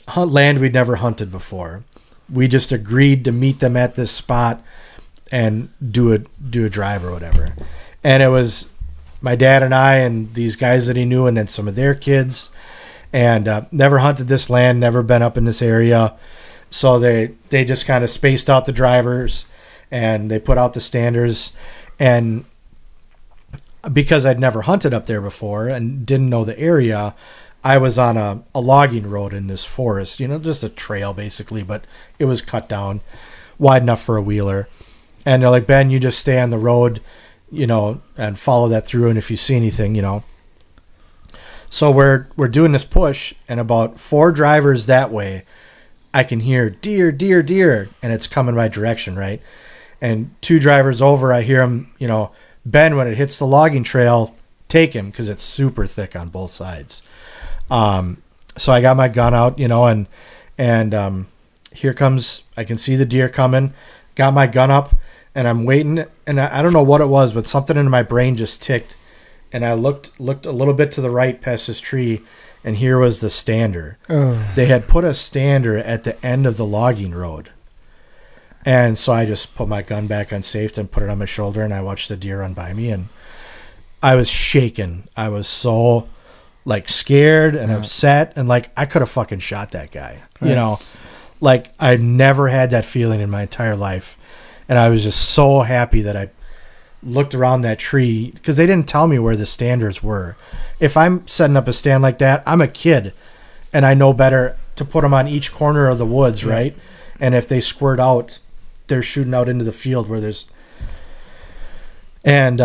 Hunt land we'd never hunted before. We just agreed to meet them at this spot and do a drive or whatever. And it was my dad and I and these guys that he knew, and then some of their kids, and never hunted this land, never been up in this area. So they just kind of spaced out the drivers, and they put out the standards. And because I'd never hunted up there before and didn't know the area, I was on a logging road in this forest, you know, just a trail basically, but it was cut down wide enough for a wheeler. And they're like, Ben, you just stay on the road, you know, and follow that through. And if you see anything, you know. So we're doing this push, and about 4 drivers that way, I can hear deer, deer, deer, and it's coming my direction, right? And 2 drivers over, I hear them, you know, Ben, when it hits the logging trail, take him, because it's super thick on both sides. So I got my gun out, you know, and here comes, I can see the deer coming, got my gun up, and I'm waiting, and I don't know what it was, but something in my brain just ticked, and I looked a little bit to the right past this tree, and here was the stander. Oh. They had put a stander at the end of the logging road. And so I just put my gun back on safety and put it on my shoulder, and I watched the deer run by me, and I was shaken. I was so, like, scared and upset, and, like, I could have fucking shot that guy. Right. You know? Like, I never had that feeling in my entire life. And I was just so happy that I looked around that tree, because they didn't tell me where the standers were. If I'm setting up a stand like that, I'm a kid, and I know better to put them on each corner of the woods, right? And if they squirt out, they're shooting out into the field where there's... And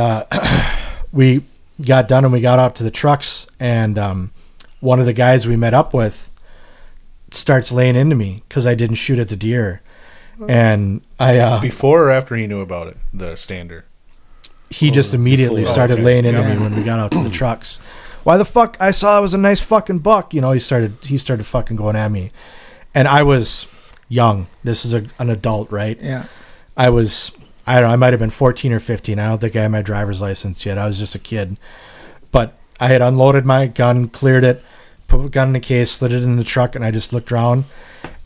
we got done and we got out to the trucks, and one of the guys we met up with starts laying into me because I didn't shoot at the deer. And I... Before or after he knew about it, the stander? He just immediately before. started Okay. laying into me when we got out to the trucks. Why the fuck? I saw it was a nice fucking buck. You know, he started fucking going at me. And I was young. This is an adult, right? Yeah. I don't know, I might have been 14 or 15. I don't think I had my driver's license yet. I was just a kid. But I had unloaded my gun, cleared it, put the gun in the case, slid it in the truck, and I just looked around.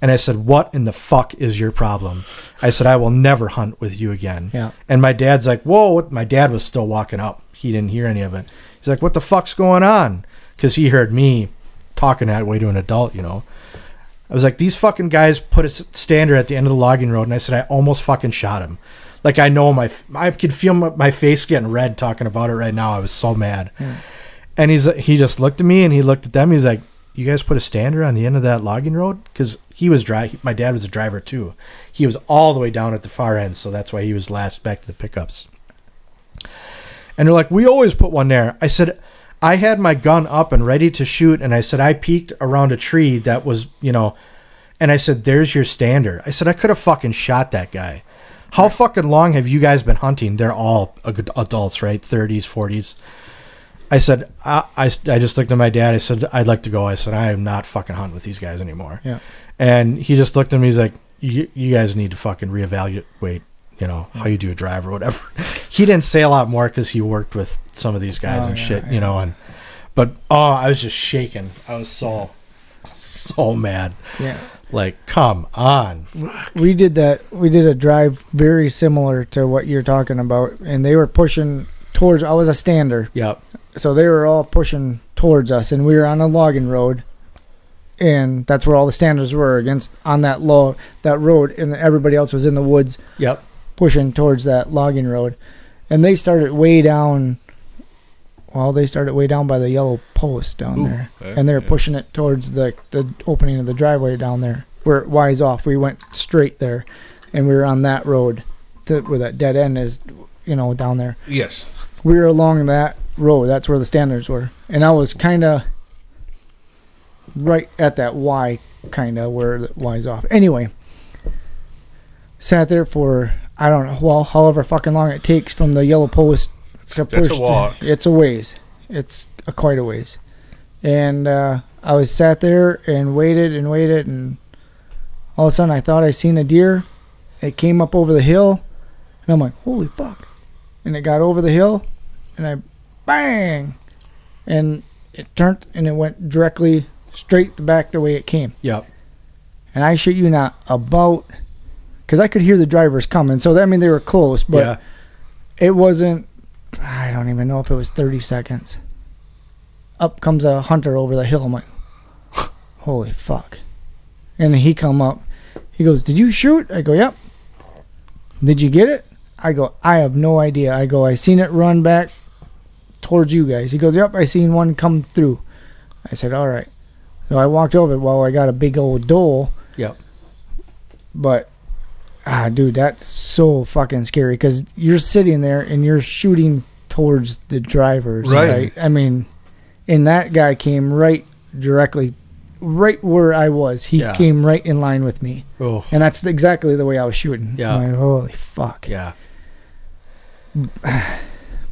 And I said, what in the fuck is your problem? I said, I will never hunt with you again. Yeah. And my dad's like, whoa. What? My dad was still walking up. He didn't hear any of it. He's like, what the fuck's going on? Because he heard me talking that way to an adult, you know. I was like, these fucking guys put a stander at the end of the logging road, and I said, I almost fucking shot him. Like, I know I could feel my face getting red talking about it right now. I was so mad. Yeah. And he just looked at me, and he looked at them. He's like, you guys put a stander on the end of that logging road? Because he was my dad was a driver too. He was all the way down at the far end, so that's why he was last back to the pickups. And they're like, we always put one there. I said, I had my gun up and ready to shoot, and I said, I peeked around a tree that was, you know, and I said, there's your stander. I said, I could have fucking shot that guy. How fucking long have you guys been hunting? They're all adults, right? 30s, 40s. I said, I just looked at my dad. I said, I'd like to go. I said, I am not fucking hunting with these guys anymore. Yeah. And he just looked at me. He's like, you guys need to fucking reevaluate, you know, how you do a drive or whatever. He didn't say a lot more because he worked with some of these guys and shit, you know. But I was just shaking. I was so mad. Yeah. Like, come on. We did that. We did a drive very similar to what you're talking about, and they were pushing towards. I was a stander. Yep. So they were all pushing towards us, and we were on a logging road, and that's where all the standers were on that road, and everybody else was in the woods. Yep. Pushing towards that logging road, and they started way down. Well, they started way down by the yellow post down there, and they were pushing it towards the opening of the driveway down there where it wise off. We went straight there, and we were on that road where that dead end is, you know, down there. Yes. We were along that road. That's where the standards were, and I was kind of right at that Y, kind of where the Y's off. Anyway, sat there for I don't know, well, however fucking long it takes from the yellow post to push. That's a walk. It's a ways. It's quite a ways, and I was sat there and waited, and all of a sudden I thought I seen a deer. It came up over the hill, and I'm like, holy fuck! And it got over the hill, and I bang, and it turned and it went directly straight back the way it came. Yep. And I shit you not, about, because I could hear the drivers coming, so that mean they were close, but it wasn't. I don't even know if it was 30 seconds. Up comes a hunter over the hill. I'm like, holy fuck! And he come up. He goes, "Did you shoot?" I go, "Yep." "Did you get it?" I go, "I have no idea." I go, "I seen it run back towards you guys." He goes, "Yep, I seen one come through." I said, "All right." So I walked over. Well, I got a big old doe. Yep. But, dude, that's so fucking scary because you're sitting there and you're shooting towards the drivers. Right. I mean, and that guy came right where I was. He came right in line with me. Oh. And that's exactly the way I was shooting. Yeah. I'm like, holy fuck. Yeah.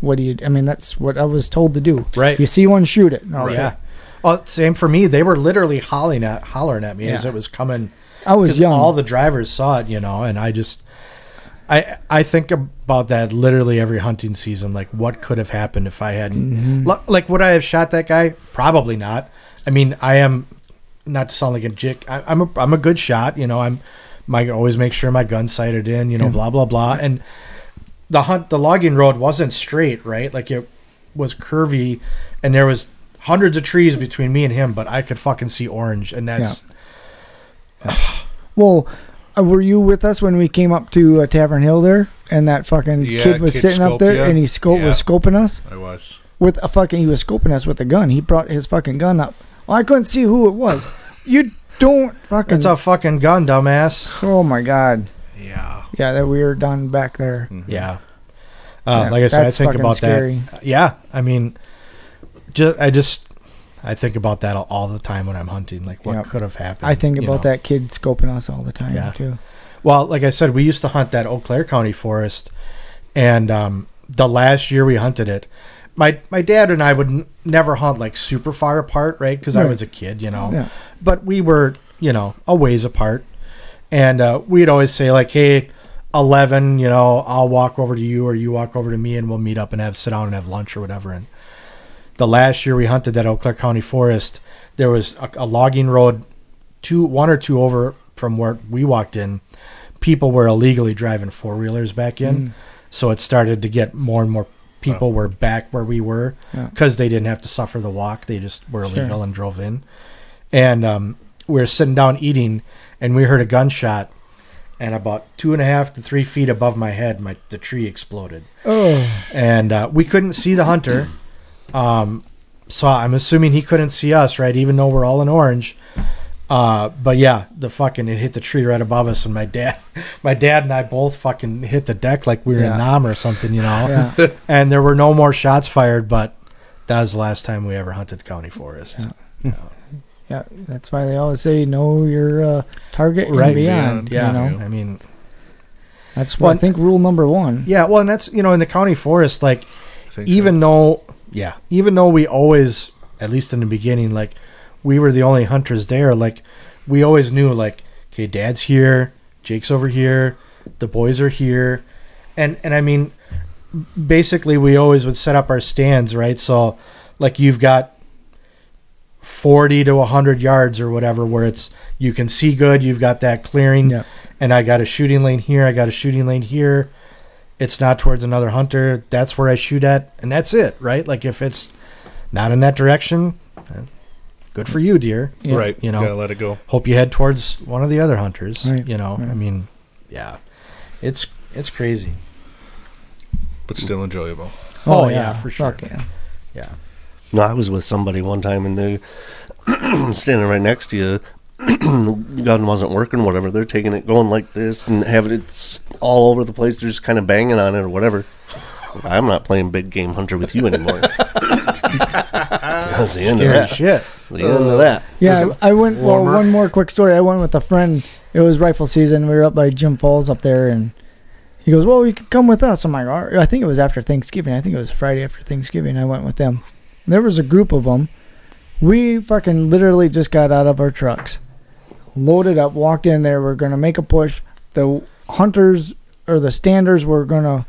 What do you, I mean, that's what I was told to do. Right. You see one, shoot it. No, Yeah. Well, same for me. They were literally hollering at me as it was coming. I was young. All the drivers saw it, you know, and I I think about that literally every hunting season. Like, what could have happened if I hadn't? Like, would I have shot that guy? Probably not. I mean, I am not to sound like a jick. I'm a good shot. You know, I always make sure my gun's sighted in. You know, blah blah blah. And the logging road wasn't straight, right? Like, it was curvy, and there was hundreds of trees between me and him, but I could fucking see orange, and that's. Well, were you with us when we came up to Tavern Hill there, and that fucking kid was sitting up there, and he was scoping us? I was. He was scoping us with a gun. He brought his fucking gun up. Well, I couldn't see who it was. You don't fucking... It's a fucking gun, dumbass. Oh, my God. Yeah. Yeah, that we were done back there. Mm-hmm. Yeah. Like I said, I think about scary. That. Yeah, I mean, I think about that all the time when I'm hunting. Like, what could have happened? I think about that kid scoping us all the time, too. Well, like I said, we used to hunt that Eau Claire County forest, and the last year we hunted it, my dad and I would never hunt, like, super far apart, right? Because I was a kid, you know. Yeah. But we were, you know, a ways apart. And we'd always say, like, hey, 11, you know, I'll walk over to you or you walk over to me, and we'll meet up and sit down and have lunch or whatever. And the last year we hunted that Eau Claire County forest, there was a logging road one or two over from where we walked in. People were illegally driving four-wheelers back in. So it started to get more and more people were back where we were because they didn't have to suffer the walk. They just were illegal and drove in. And we were sitting down eating, and we heard a gunshot. And about 2.5 to 3 feet above my head, the tree exploded. Oh! And we couldn't see the hunter. So I'm assuming he couldn't see us, right? Even though we're all in orange. But yeah, it hit the tree right above us, and my dad and I both fucking hit the deck like we were in Nam or something, you know? Yeah. And there were no more shots fired, but that was the last time we ever hunted county forest. Yeah, that's why they always say know your target and beyond. Yeah, you know? I mean, that's I think rule number 1. Yeah, well, and that's, you know, in the county forest, like, even though we always, at least in the beginning, like, we were the only hunters there, like, we always knew, like, okay, Dad's here, Jake's over here, the boys are here, and I mean, basically we always would set up our stands, right? So, like, you've got 40 to 100 yards or whatever where you can see good, you've got that clearing, and I got a shooting lane here, I got a shooting lane here, it's not towards another hunter, that's where I shoot at, and that's it, right? Like, if it's not in that direction, good for you, dear. Yeah. Right, you know, gotta let it go. Hope you head towards one of the other hunters, right. You know. Right. I mean, yeah, it's crazy, but still enjoyable. Oh yeah, for sure. Yeah. No, I was with somebody one time, and they standing right next to you. The gun wasn't working, whatever. They're taking it, going like this, and having it all over the place. They're just kind of banging on it or whatever. I'm not playing big game hunter with you anymore. That's the end of that. Shit. The end of that. Yeah, I went. Well, one more quick story. I went with a friend. It was rifle season. We were up by Jim Falls up there, and he goes, "Well, you can come with us." I'm like, all right. I think it was after Thanksgiving. I think it was Friday after Thanksgiving. I went with them. There was a group of them. We fucking literally just got out of our trucks, loaded up, walked in there. We're gonna make a push. The hunters or the standers were gonna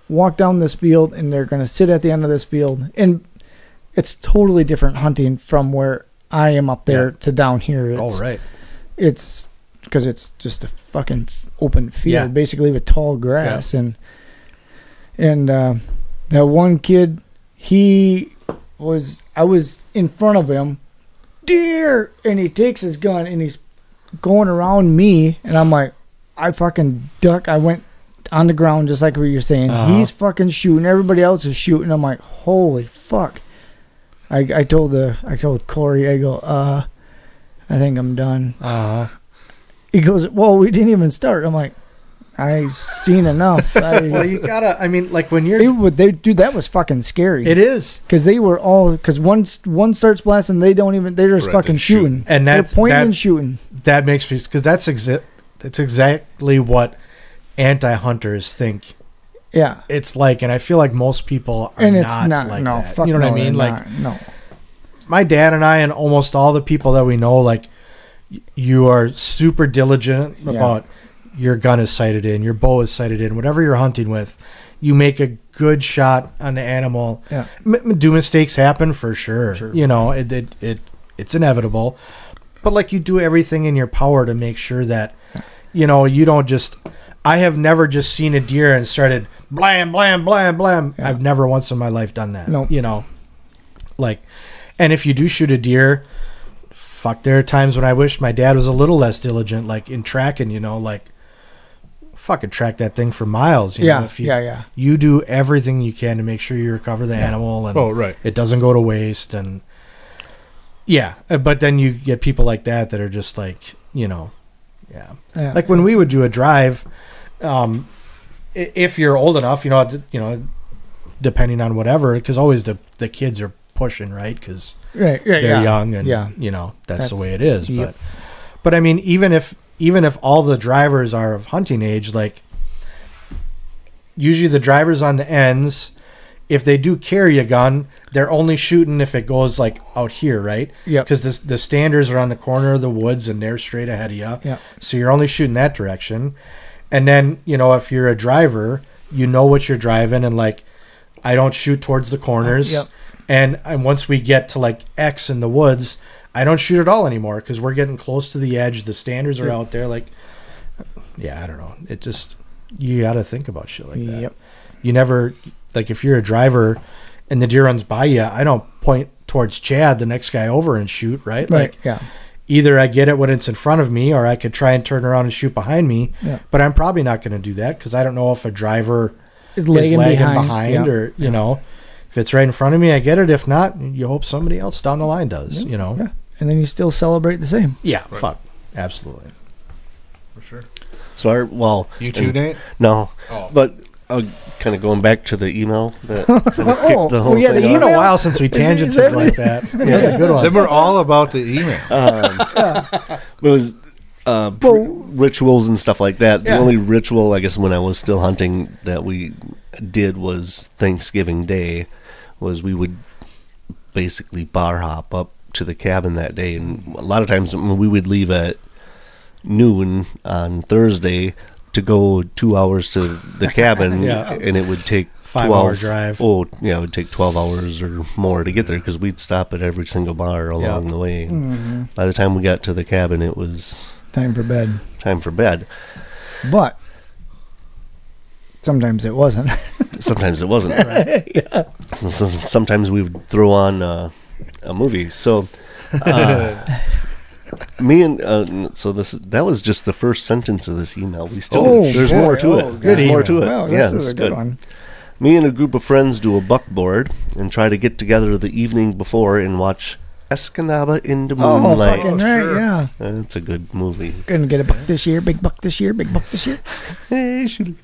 walk down this field, and they're gonna sit at the end of this field. And it's totally different hunting from where I am up there to down here. It's because it's just a fucking open field, basically with tall grass. And that one kid, I was in front of him, deer, and he takes his gun and he's going around me, and I'm like, I fucking duck. I went on the ground just like what you're saying. He's fucking shooting. Everybody else is shooting. I'm like, holy fuck. I told Corey, I go, I think I'm done. He goes, well, we didn't even start. I'm like, I've seen enough. Well, you gotta, I mean, like when you're... Dude, that was fucking scary. It is. Because they were all, because one starts blasting, they're just fucking shooting. And they're pointing and shooting. That makes me, because that's exactly what anti-hunters think. Yeah. It's like, and I feel like most people are not like that. You know what I mean? Like, no. My dad and I and almost all the people that we know, like, you are super diligent about your gun is sighted in, your bow is sighted in, whatever you're hunting with, you make a good shot on the animal. Yeah. Do mistakes happen? For sure. You know, it's inevitable. But like, you do everything in your power to make sure that, you know, you don't just... I have never just seen a deer and started blam, blam, blam, blam. Yeah. I've never once in my life done that. Nope. You know, like, and if you do shoot a deer, fuck, there are times when I wish my dad was a little less diligent, like in tracking, you know, like, fucking track that thing for miles. You know, if you, you do everything you can to make sure you recover the animal and it doesn't go to waste. And but then you get people like that are just like, you know, like when we would do a drive, if you're old enough, you know, depending on whatever, because always the kids are pushing, right? Because they're young and you know, that's the way it is. But I mean, even if all the drivers are of hunting age, like usually the drivers on the ends, if they do carry a gun, they're only shooting if it goes like out here, right? Yeah. Because the standers are on the corner of the woods and they're straight ahead of you. Yeah. So you're only shooting that direction. And then, you know, if you're a driver, you know what you're driving, and like, I don't shoot towards the corners. Yep. And once we get to like X in the woods, I don't shoot at all anymore because we're getting close to the edge. The standards are out there. Like, I don't know. It just, you got to think about shit like that. Yep. You never, like, if you're a driver and the deer runs by you, I don't point towards Chad, the next guy over, and shoot, right? Like, either I get it when it's in front of me, or I could try and turn around and shoot behind me. Yeah. But I'm probably not going to do that because I don't know if a driver is lagging behind or, you know, if it's right in front of me, I get it. If not, you hope somebody else down the line does, you know. Yeah. And then you still celebrate the same. Yeah, fuck. Absolutely. For sure. So, you too, Nate? No. Oh. But kind of going back to the email that kind of kicked the whole thing. It's been a while since we tangented like that. That's a good one. Then we're all about the email. It was rituals and stuff like that. The only ritual, I guess, when I was still hunting that we did was Thanksgiving Day, was we would basically bar hop up to the cabin that day. And a lot of times we would leave at noon on Thursday to go 2 hours to the cabin, and it would take 5-hour drive. Oh, yeah, it would take 12 hours or more to get there because we'd stop at every single bar along the way. Mm-hmm. By the time we got to the cabin, it was time for bed. But sometimes it wasn't. Right? Sometimes we would throw on a movie. So that was just the first sentence of this email. We still there's more to it. There's more to it. Well, this is a good one. Me and a group of friends do a buckboard and try to get together the evening before and watch Escanaba in the Moonlight. Oh, fucking right, yeah. That's a good movie. Gonna get a buck this year, big buck this year, big buck this year. Hey, shoot.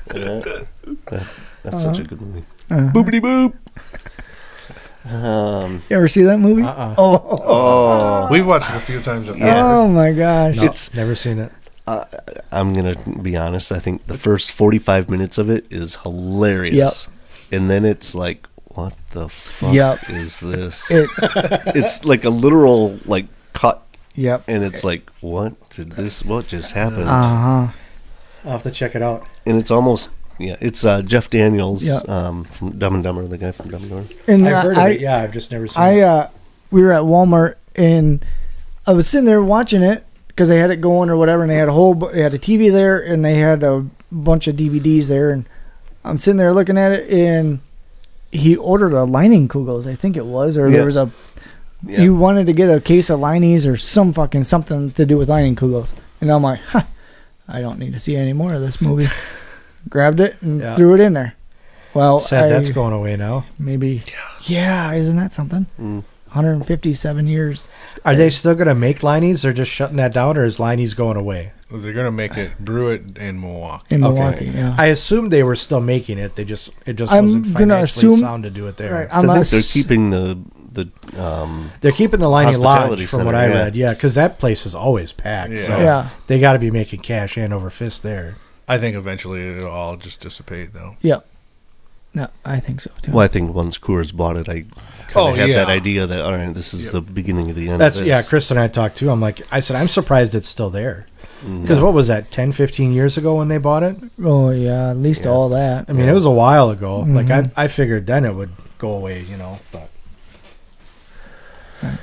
That's such a good movie. Boopity boop. You ever see that movie? Oh, we've watched it a few times. Oh my gosh, no, it's never seen it. I'm gonna be honest. I think the first 45 minutes of it is hilarious, and then it's like, what the fuck is this? It's like a literal like cut. Yep. And it's like, what just happened? I'll have to check it out. And it's almost. Yeah, it's Jeff Daniels from Dumb and Dumber, the guy from Dumb and Dumber. And I've heard of it. Yeah, I've just never seen it. We were at Walmart, and I was sitting there watching it because they had it going or whatever, and they had they had a TV there, and they had a bunch of DVDs there, and I'm sitting there looking at it, and he ordered a lining Kugels, I think it was, or there was he wanted to get a case of Lineys or something to do with lining Kugels, and I'm like, I don't need to see any more of this movie. Grabbed it and threw it in there. Well, sad that's going away now. Maybe. Yeah, isn't that something? 157 years. Are they still going to make Lineys? They're just shutting that down, or is Lineys going away? Well, they're going to brew it in Milwaukee. Yeah. I assumed they were still making it. It just wasn't financially sound to do it there. Right, so I think they're keeping they're keeping the Liney Lodge from what I read. Yeah, because that place is always packed. So they got to be making cash hand over fist there. I think eventually it'll all just dissipate, though. Yeah. No, I think so, too. Well, I think once Coors bought it, I kind of had that idea that, all right, this is the beginning of the end of this. Yeah, Chris and I talked, too. I said, I'm surprised it's still there. Because what was that, 10, 15 years ago when they bought it? Oh yeah, at least all that. I mean, it was a while ago. Mhm. Like I figured then it would go away, but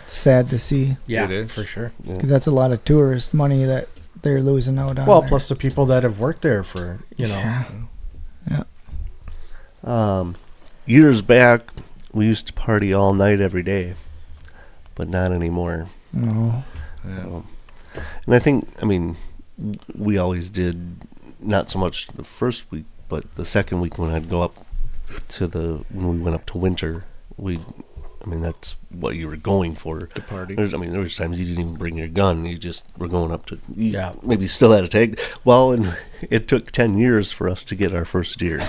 It's sad to see yeah, It is. for sure. because that's a lot of tourist money that they're losing out on. Well, there. plus the people that have worked there for Years back, we used to party all night every day, but not anymore. No. Yeah. And I think, we always did, not so much the first week, but the second week when I'd go up when we went up to winter, that's what you were going for. The party. There was times you didn't even bring your gun. You just were going up to, Yeah. maybe still had a tag. Well, and it took 10 years for us to get our first deer.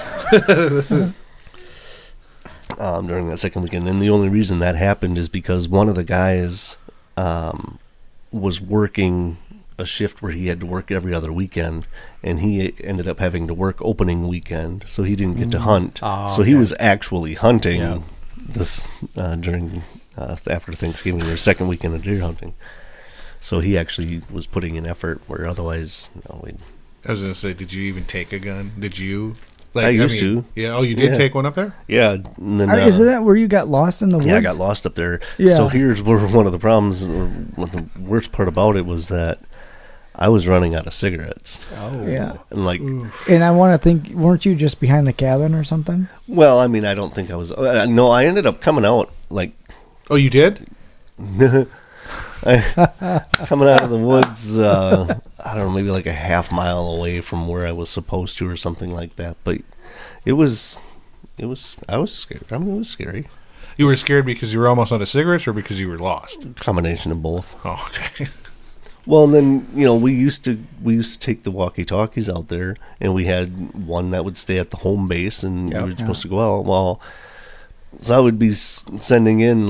During that second weekend. And the only reason that happened is because one of the guys was working a shift where he had to work every other weekend, and he ended up having to work opening weekend, so he didn't get to hunt. Oh, so he okay. was actually hunting Yeah. this during after Thanksgiving, their second weekend of deer hunting. So he actually was putting in effort where otherwise, we'd I was gonna say, did you even take a gun? Did you? I used to. Yeah. Oh, you did Yeah. take one up there? yeah. And then, Is that where you got lost in the woods? yeah, I got lost up there. Yeah. So here's where one of the problems, or one of the worst part about it was that I was running out of cigarettes. Oh. Yeah. And And I want to think, weren't you just behind the cabin or something? well, I don't think I was. No, I ended up coming out Oh, you did? coming out of the woods. I don't know, maybe like a half mile away from where I was supposed to, or something like that. But I was scared. It was scary. You were scared because you were almost out of cigarettes, or because you were lost? Combination of both. Oh, okay. Well, and then we used to take the walkie-talkies out there, and we had one that would stay at the home base, and we were supposed to go out. Well, so I would be sending in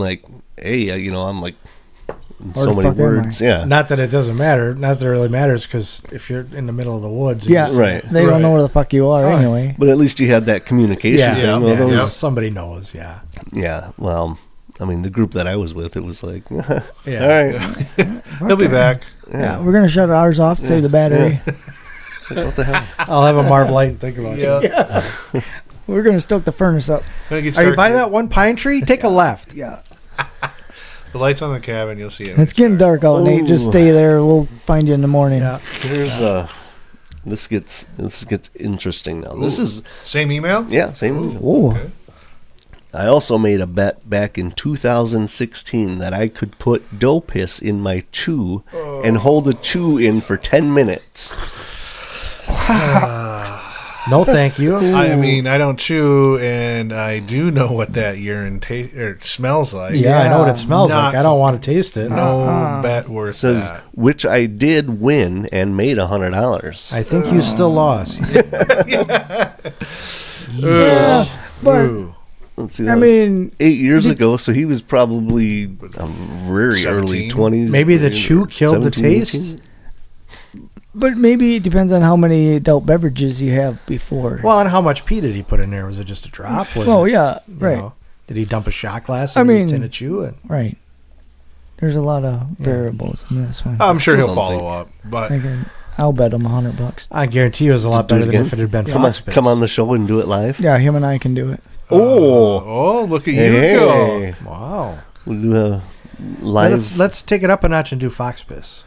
hey, I'm in so many words, yeah. Not that it doesn't matter. Not that it really matters, because if you're in the middle of the woods, Yeah. Right. They don't know where the fuck you are anyway. But at least you had that communication Yeah, thing. yeah, Well, yeah, those- somebody knows. Yeah, yeah. Well, the group that I was with, it was like, yeah. all right, He'll be back. Yeah, we're gonna shut ours off, save the battery. It's like, what the hell? I'll have a Marb light and think about it. We're gonna stoke the furnace up. Gonna get Are you started. by that one pine tree? Take a left. Yeah. The lights on the cabin, you'll see it. It's getting dark out, Nate. Just Ooh. stay there. We'll find you in the morning. Yeah. Here's this gets interesting now. This is Same email? same. Oh, Okay. I also made a bet back in 2016 that I could put doe piss in my chew and hold a chew in for 10 minutes. No, thank you. I don't chew, and I do know what that urine smells like. Yeah, I know what it smells Not like. I don't want to taste it. No bet worth It says, that. which I did win and made $100. I think you still lost. but Ooh. Let's see, I that was mean, 8 years ago, so he was probably very early 17? 20s. Maybe the chew killed the 17, taste. 18. but maybe it depends on how many adult beverages you have before. Well, and how much pee did he put in there? Was it just a drop? Was Oh it, yeah, you right, know, did he dump a shot glass I and mean- used in a chew? And right. There's a lot of variables in this one. I'm sure Still he'll don't follow think- up, but I'll bet him $100. I guarantee it was a lot Do it better than again? if it had been Come on, Fox Pits. come on the show and do it live. Yeah, him and I can do it. oh, look at you go. Hey, Wow. we'll do a live Let's take it up a notch and do Fox Piss.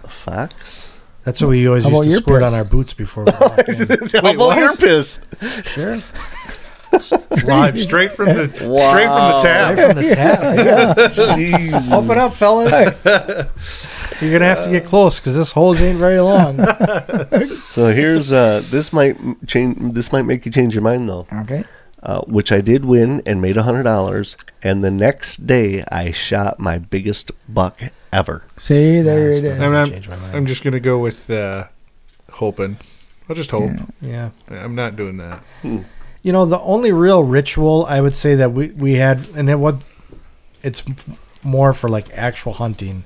Fox. That's what we always How used about to your squirt piss? on our boots before we walked in. How about your piss? Sure. Live straight from the Wow. tap. Right from the tap. Jesus. Open up, fellas. You're gonna have to get close because this hose ain't very long. So here's this might change. This might make you change your mind though. Okay. Which I did win and made $100. And the next day I shot my biggest buck ever. See, there it is. Doesn't change my mind. I'm just gonna go with hoping. I'll just hope. Yeah. I'm not doing that. You know, the only real ritual I would say that we had, and it's more for like actual hunting.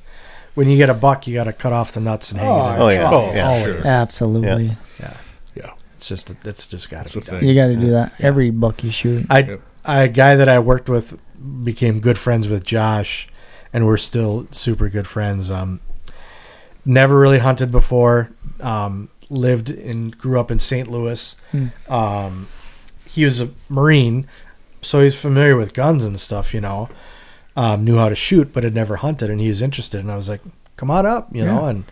When you get a buck, you got to cut off the nuts and hang it. Oh, yeah. Oh, Yeah. sure. Absolutely. Yeah. It's just got That's to be the done. thing. You got to do that. Every buck you shoot. A guy that I worked with became good friends with Josh, and we're still super good friends. never really hunted before. Grew up in St. Louis. He was a Marine, so he's familiar with guns and stuff, you know. Knew how to shoot, but had never hunted, and he was interested. And I was like, "Come on up," you know.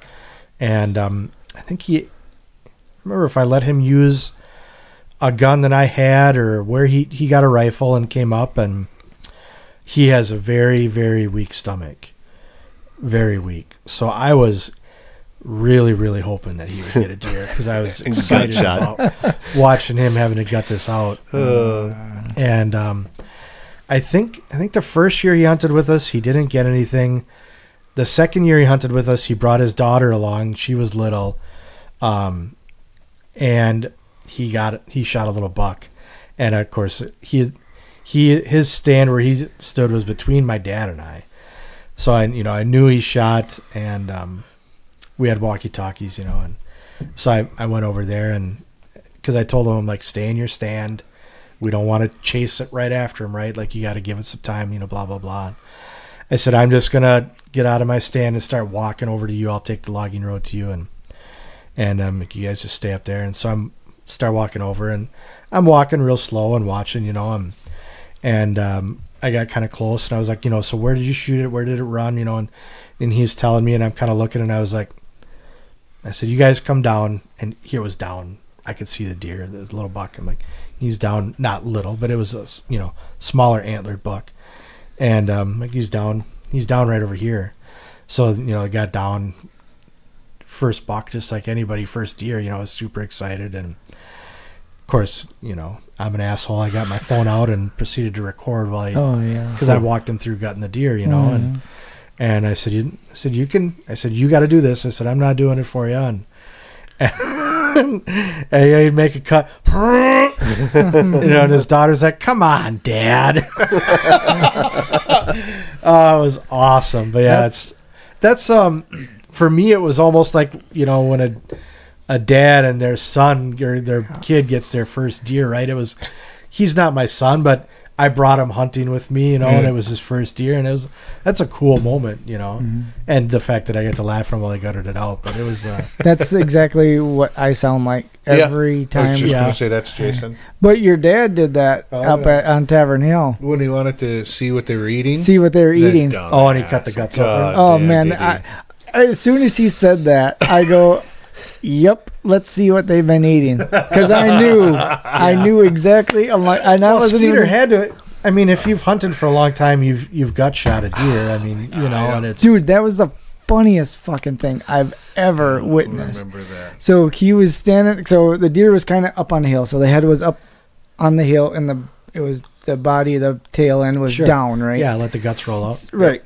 And I think I remember if I let him use a gun that I had, or where he got a rifle and came up, and he has a very, very weak stomach, very weak. So I was really, really hoping that he would get a deer, because I was excited about watching him having to gut this out. And I think the first year he hunted with us, he didn't get anything. The second year he hunted with us, he brought his daughter along. She was little, and he shot a little buck. And of course, his stand where he stood was between my dad and I. So I knew he shot, and we had walkie-talkies, you know, and so I went over there, and because I told him, I'm like, stay in your stand. We don't want to chase it right after him, right? Like, you got to give it some time, you know, blah, blah, blah. I said, I'm just going to get out of my stand and start walking over to you. I'll take the logging road to you, and you guys just stay up there. And so start walking over, and I'm walking real slow and watching, you know, and I got kind of close, and I was like, you know, so where did you shoot it? Where did it run? You know, and he's telling me, and I'm kind of looking, and I was like, I said, you guys come down, and here was down. I could see the deer. There's a little buck. I'm like, he's down, not little, but it was a, you know, smaller antlered buck. And like, he's down right over here. So, you know, I got down, first buck, just like anybody, first deer, you know, I was super excited. And of course, you know, I'm an asshole. I got my phone out and proceeded to record while because I walked him through gutting the deer, you know, and I said, you got to do this. I said, I'm not doing it for you. And he'd make a cut, you know, and his daughter's like, come on, Dad. Oh, it was awesome. But yeah, that's for me, it was almost like, you know, when a dad and their son or their kid gets their first deer, right? He's not my son, but I brought him hunting with me, you know, and it was his first deer, and that's a cool moment, you know, and the fact that I get to laugh at him while I gutted it out, but it was that's exactly what I sound like every time. I was just gonna say that's Jason. But your dad did that on Tavern Hill when he wanted to see what they were eating. And he cut the guts open. Oh man, as soon as he said that, I go, yep, let's see what they've been eating, because I knew exactly. I'm like, and I wasn't Skeeter even had to. I mean, if you've hunted for a long time, you've gut shot a deer. I mean, you know, and it's dude, that was the funniest fucking thing I've ever witnessed. I remember that. So he was standing. So the deer was kind of up on the hill. So the head was up on the hill, and it was the body, the tail end was down, right? Yeah, let the guts roll out. Right.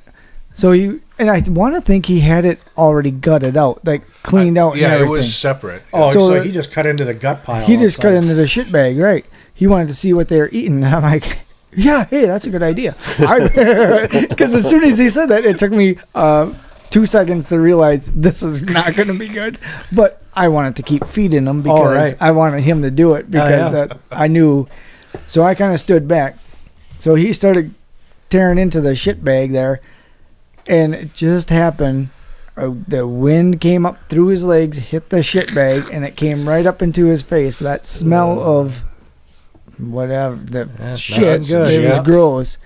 So and I want to think he had it already gutted out, like cleaned out. Yeah, and everything. it was separate. Oh, so he just cut into the gut pile. He just cut into the shit bag, right? He wanted to see what they were eating. And I'm like, yeah, hey, that's a good idea. Because as soon as he said that, it took me 2 seconds to realize this is not going to be good. But I wanted to keep feeding him because I wanted him to do it because I knew. So I kind of stood back. So he started tearing into the shit bag there. And it just happened. The wind came up through his legs, hit the shit bag, and it came right up into his face. That smell of whatever, the shit, it was gross.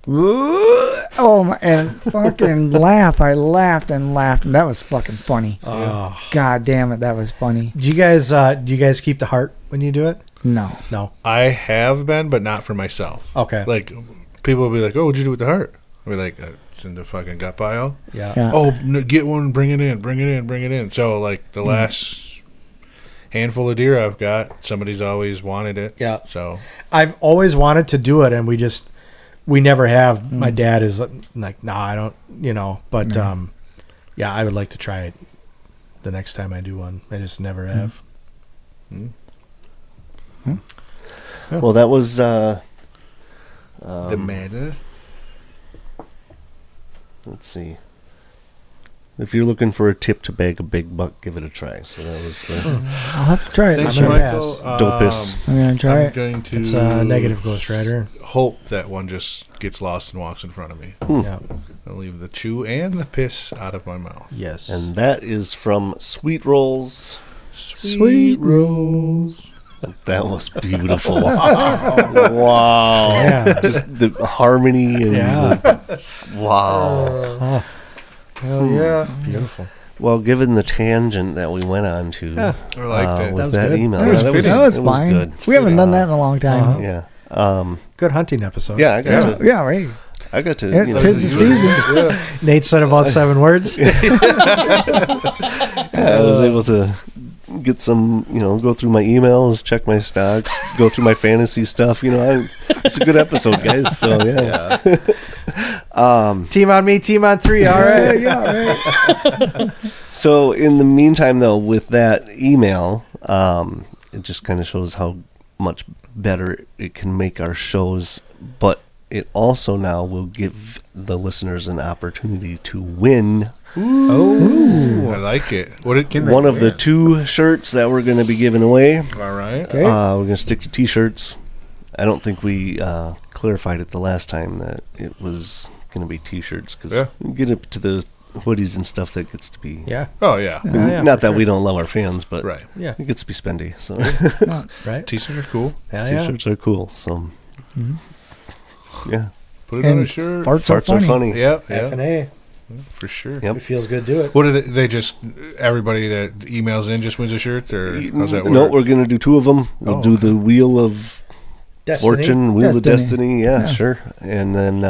Oh my! And fucking laugh. I laughed and laughed, and that was fucking funny. Oh. God damn it, that was funny. Do you guys keep the heart when you do it? No. I have been, but not for myself. Okay. Like, people will be like, "Oh, what'd you do with the heart?" I'll be like, "It's in the fucking gut pile." Yeah. Oh, no, get one, bring it in. So, like, the last handful of deer I've got, somebody's always wanted it. Yeah. So I've always wanted to do it, and we never have. My dad is like, "Nah, I don't," you know. But yeah, I would like to try it the next time I do one. I just never have. Well, that was the matter. Let's see. If you're looking for a tip to bag a big buck, give it a try. So that was the I'll have to try it. Thanks, I'm gonna Michael. dopest. I'm going to try I'm it. going to It's a negative Ghost Rider. hope that one just gets lost and walks in front of me. Yeah. I'll leave the chew and the piss out of my mouth. Yes. And that is from Sweet Rolls. Sweet Rolls. That was beautiful. Wow. Yeah. Just the harmony and wow. Hell yeah. Beautiful. Well, given the tangent that we went on to I liked it. with That was that good. email, That was that was, fitting. That was it fine. good. We haven't done that in a long time. Yeah. Good hunting episode. Yeah, I got to. Yeah, right. I got to. It You know, tis the season. Nate said about 7 words. I was able to get some, go through my emails, check my stocks, go through my fantasy stuff. It's a good episode, guys. So yeah. Team on me, team on 3. All right. Yeah, right. So in the meantime, though, with that email, it just kind of shows how much better it can make our shows, but it also now will give the listeners an opportunity to win I like it. one of the 2 shirts that we're going to be giving away. All right. Okay. We're going to stick to T-shirts. I don't think we clarified it the last time that it was going to be T-shirts, because we get up to the hoodies and stuff that gets to be... Yeah. Oh, yeah. Not that we don't love our fans, but Right. Yeah. it gets to be spendy. So Right. T-shirts are cool. Hell yeah. T-shirts are cool. So yeah, Put it on And a shirt. farts farts are funny. Yeah, F&A. for sure. Yep. It feels good. Do it. What do they just, everybody that emails in just wins a shirt, or how's that work? No, we're going to do 2 of them. We'll do the Wheel of Fortune, Wheel of Destiny. Yeah, sure. And then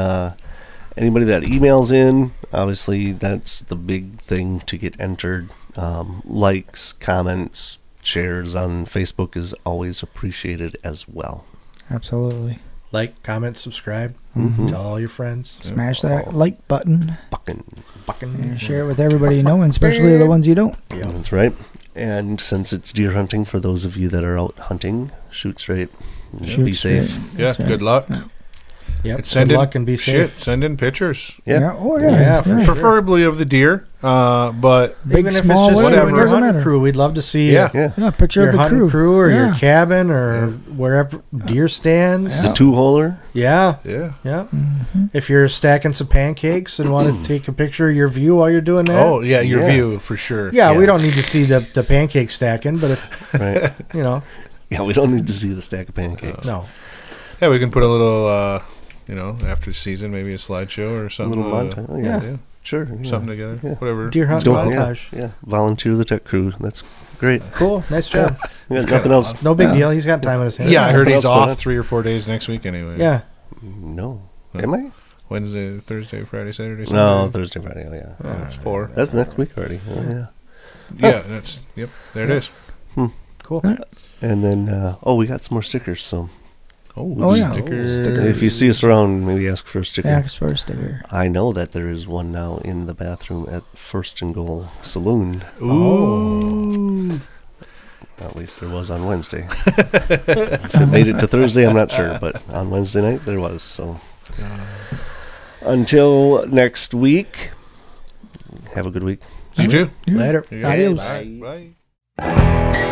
anybody that emails in, obviously that's the big thing to get entered. Likes, comments, shares on Facebook is always appreciated as well. Absolutely. Like, comment, subscribe. Tell all your friends. Smash that like button. Bucking. And share it with everybody you know, and especially the ones you don't. Yeah. That's right. And since it's deer hunting, for those of you that are out hunting, shoot straight. Shoot Be safe. straight. Yeah, That's right. good luck. Yep. And send Good in luck and be safe. Send in pictures. Yeah. Oh, yeah. Yeah, for sure. Preferably of the deer, but Big, Even if small, it's just whatever, you and your doesn't hunting matter. crew, we'd love to see yeah. Yeah. Yeah, picture your of the hunting crew or Yeah. your cabin or wherever deer stands. The 2-holer. Yeah. Yeah. Yeah. If you're stacking some pancakes and want to take a picture of your view while you're doing that. Oh, yeah, your Yeah. view, for sure. Yeah, we Yeah. don't need to see the pancake stacking, but if, Right. you Yeah, we don't need to see the stack of pancakes. no. Yeah, we can put a little, after the season, maybe a slideshow or A something. little montage. Oh, yeah. Sure. Yeah. Something together. Yeah. Whatever. Deer hunt Don't- montage. Yeah. Volunteer the tech crew. That's great. Cool. Nice job. We got nothing else. No big deal. He's got time on his hands. Yeah, I heard Nothing he's else going off on? 3 or 4 days next week anyway. Yeah. No. No. Am I? Wednesday, Thursday, Friday, Saturday, No, Sunday. Thursday, Friday. Oh, yeah. Oh, it's 4. That's next week already. Oh, yeah. Yeah, there it is. Cool. And then, we got some more stickers. So Oh, yeah. Stickers. if you see us around, maybe ask for a sticker. Ask for a sticker. I know that there is one now in the bathroom at First and Goal Saloon. Ooh. At least there was on Wednesday. If it made it to Thursday, I'm not sure, but on Wednesday night there was. So until next week, have a good week. You too. Later. You got it. Adios. Bye. Bye.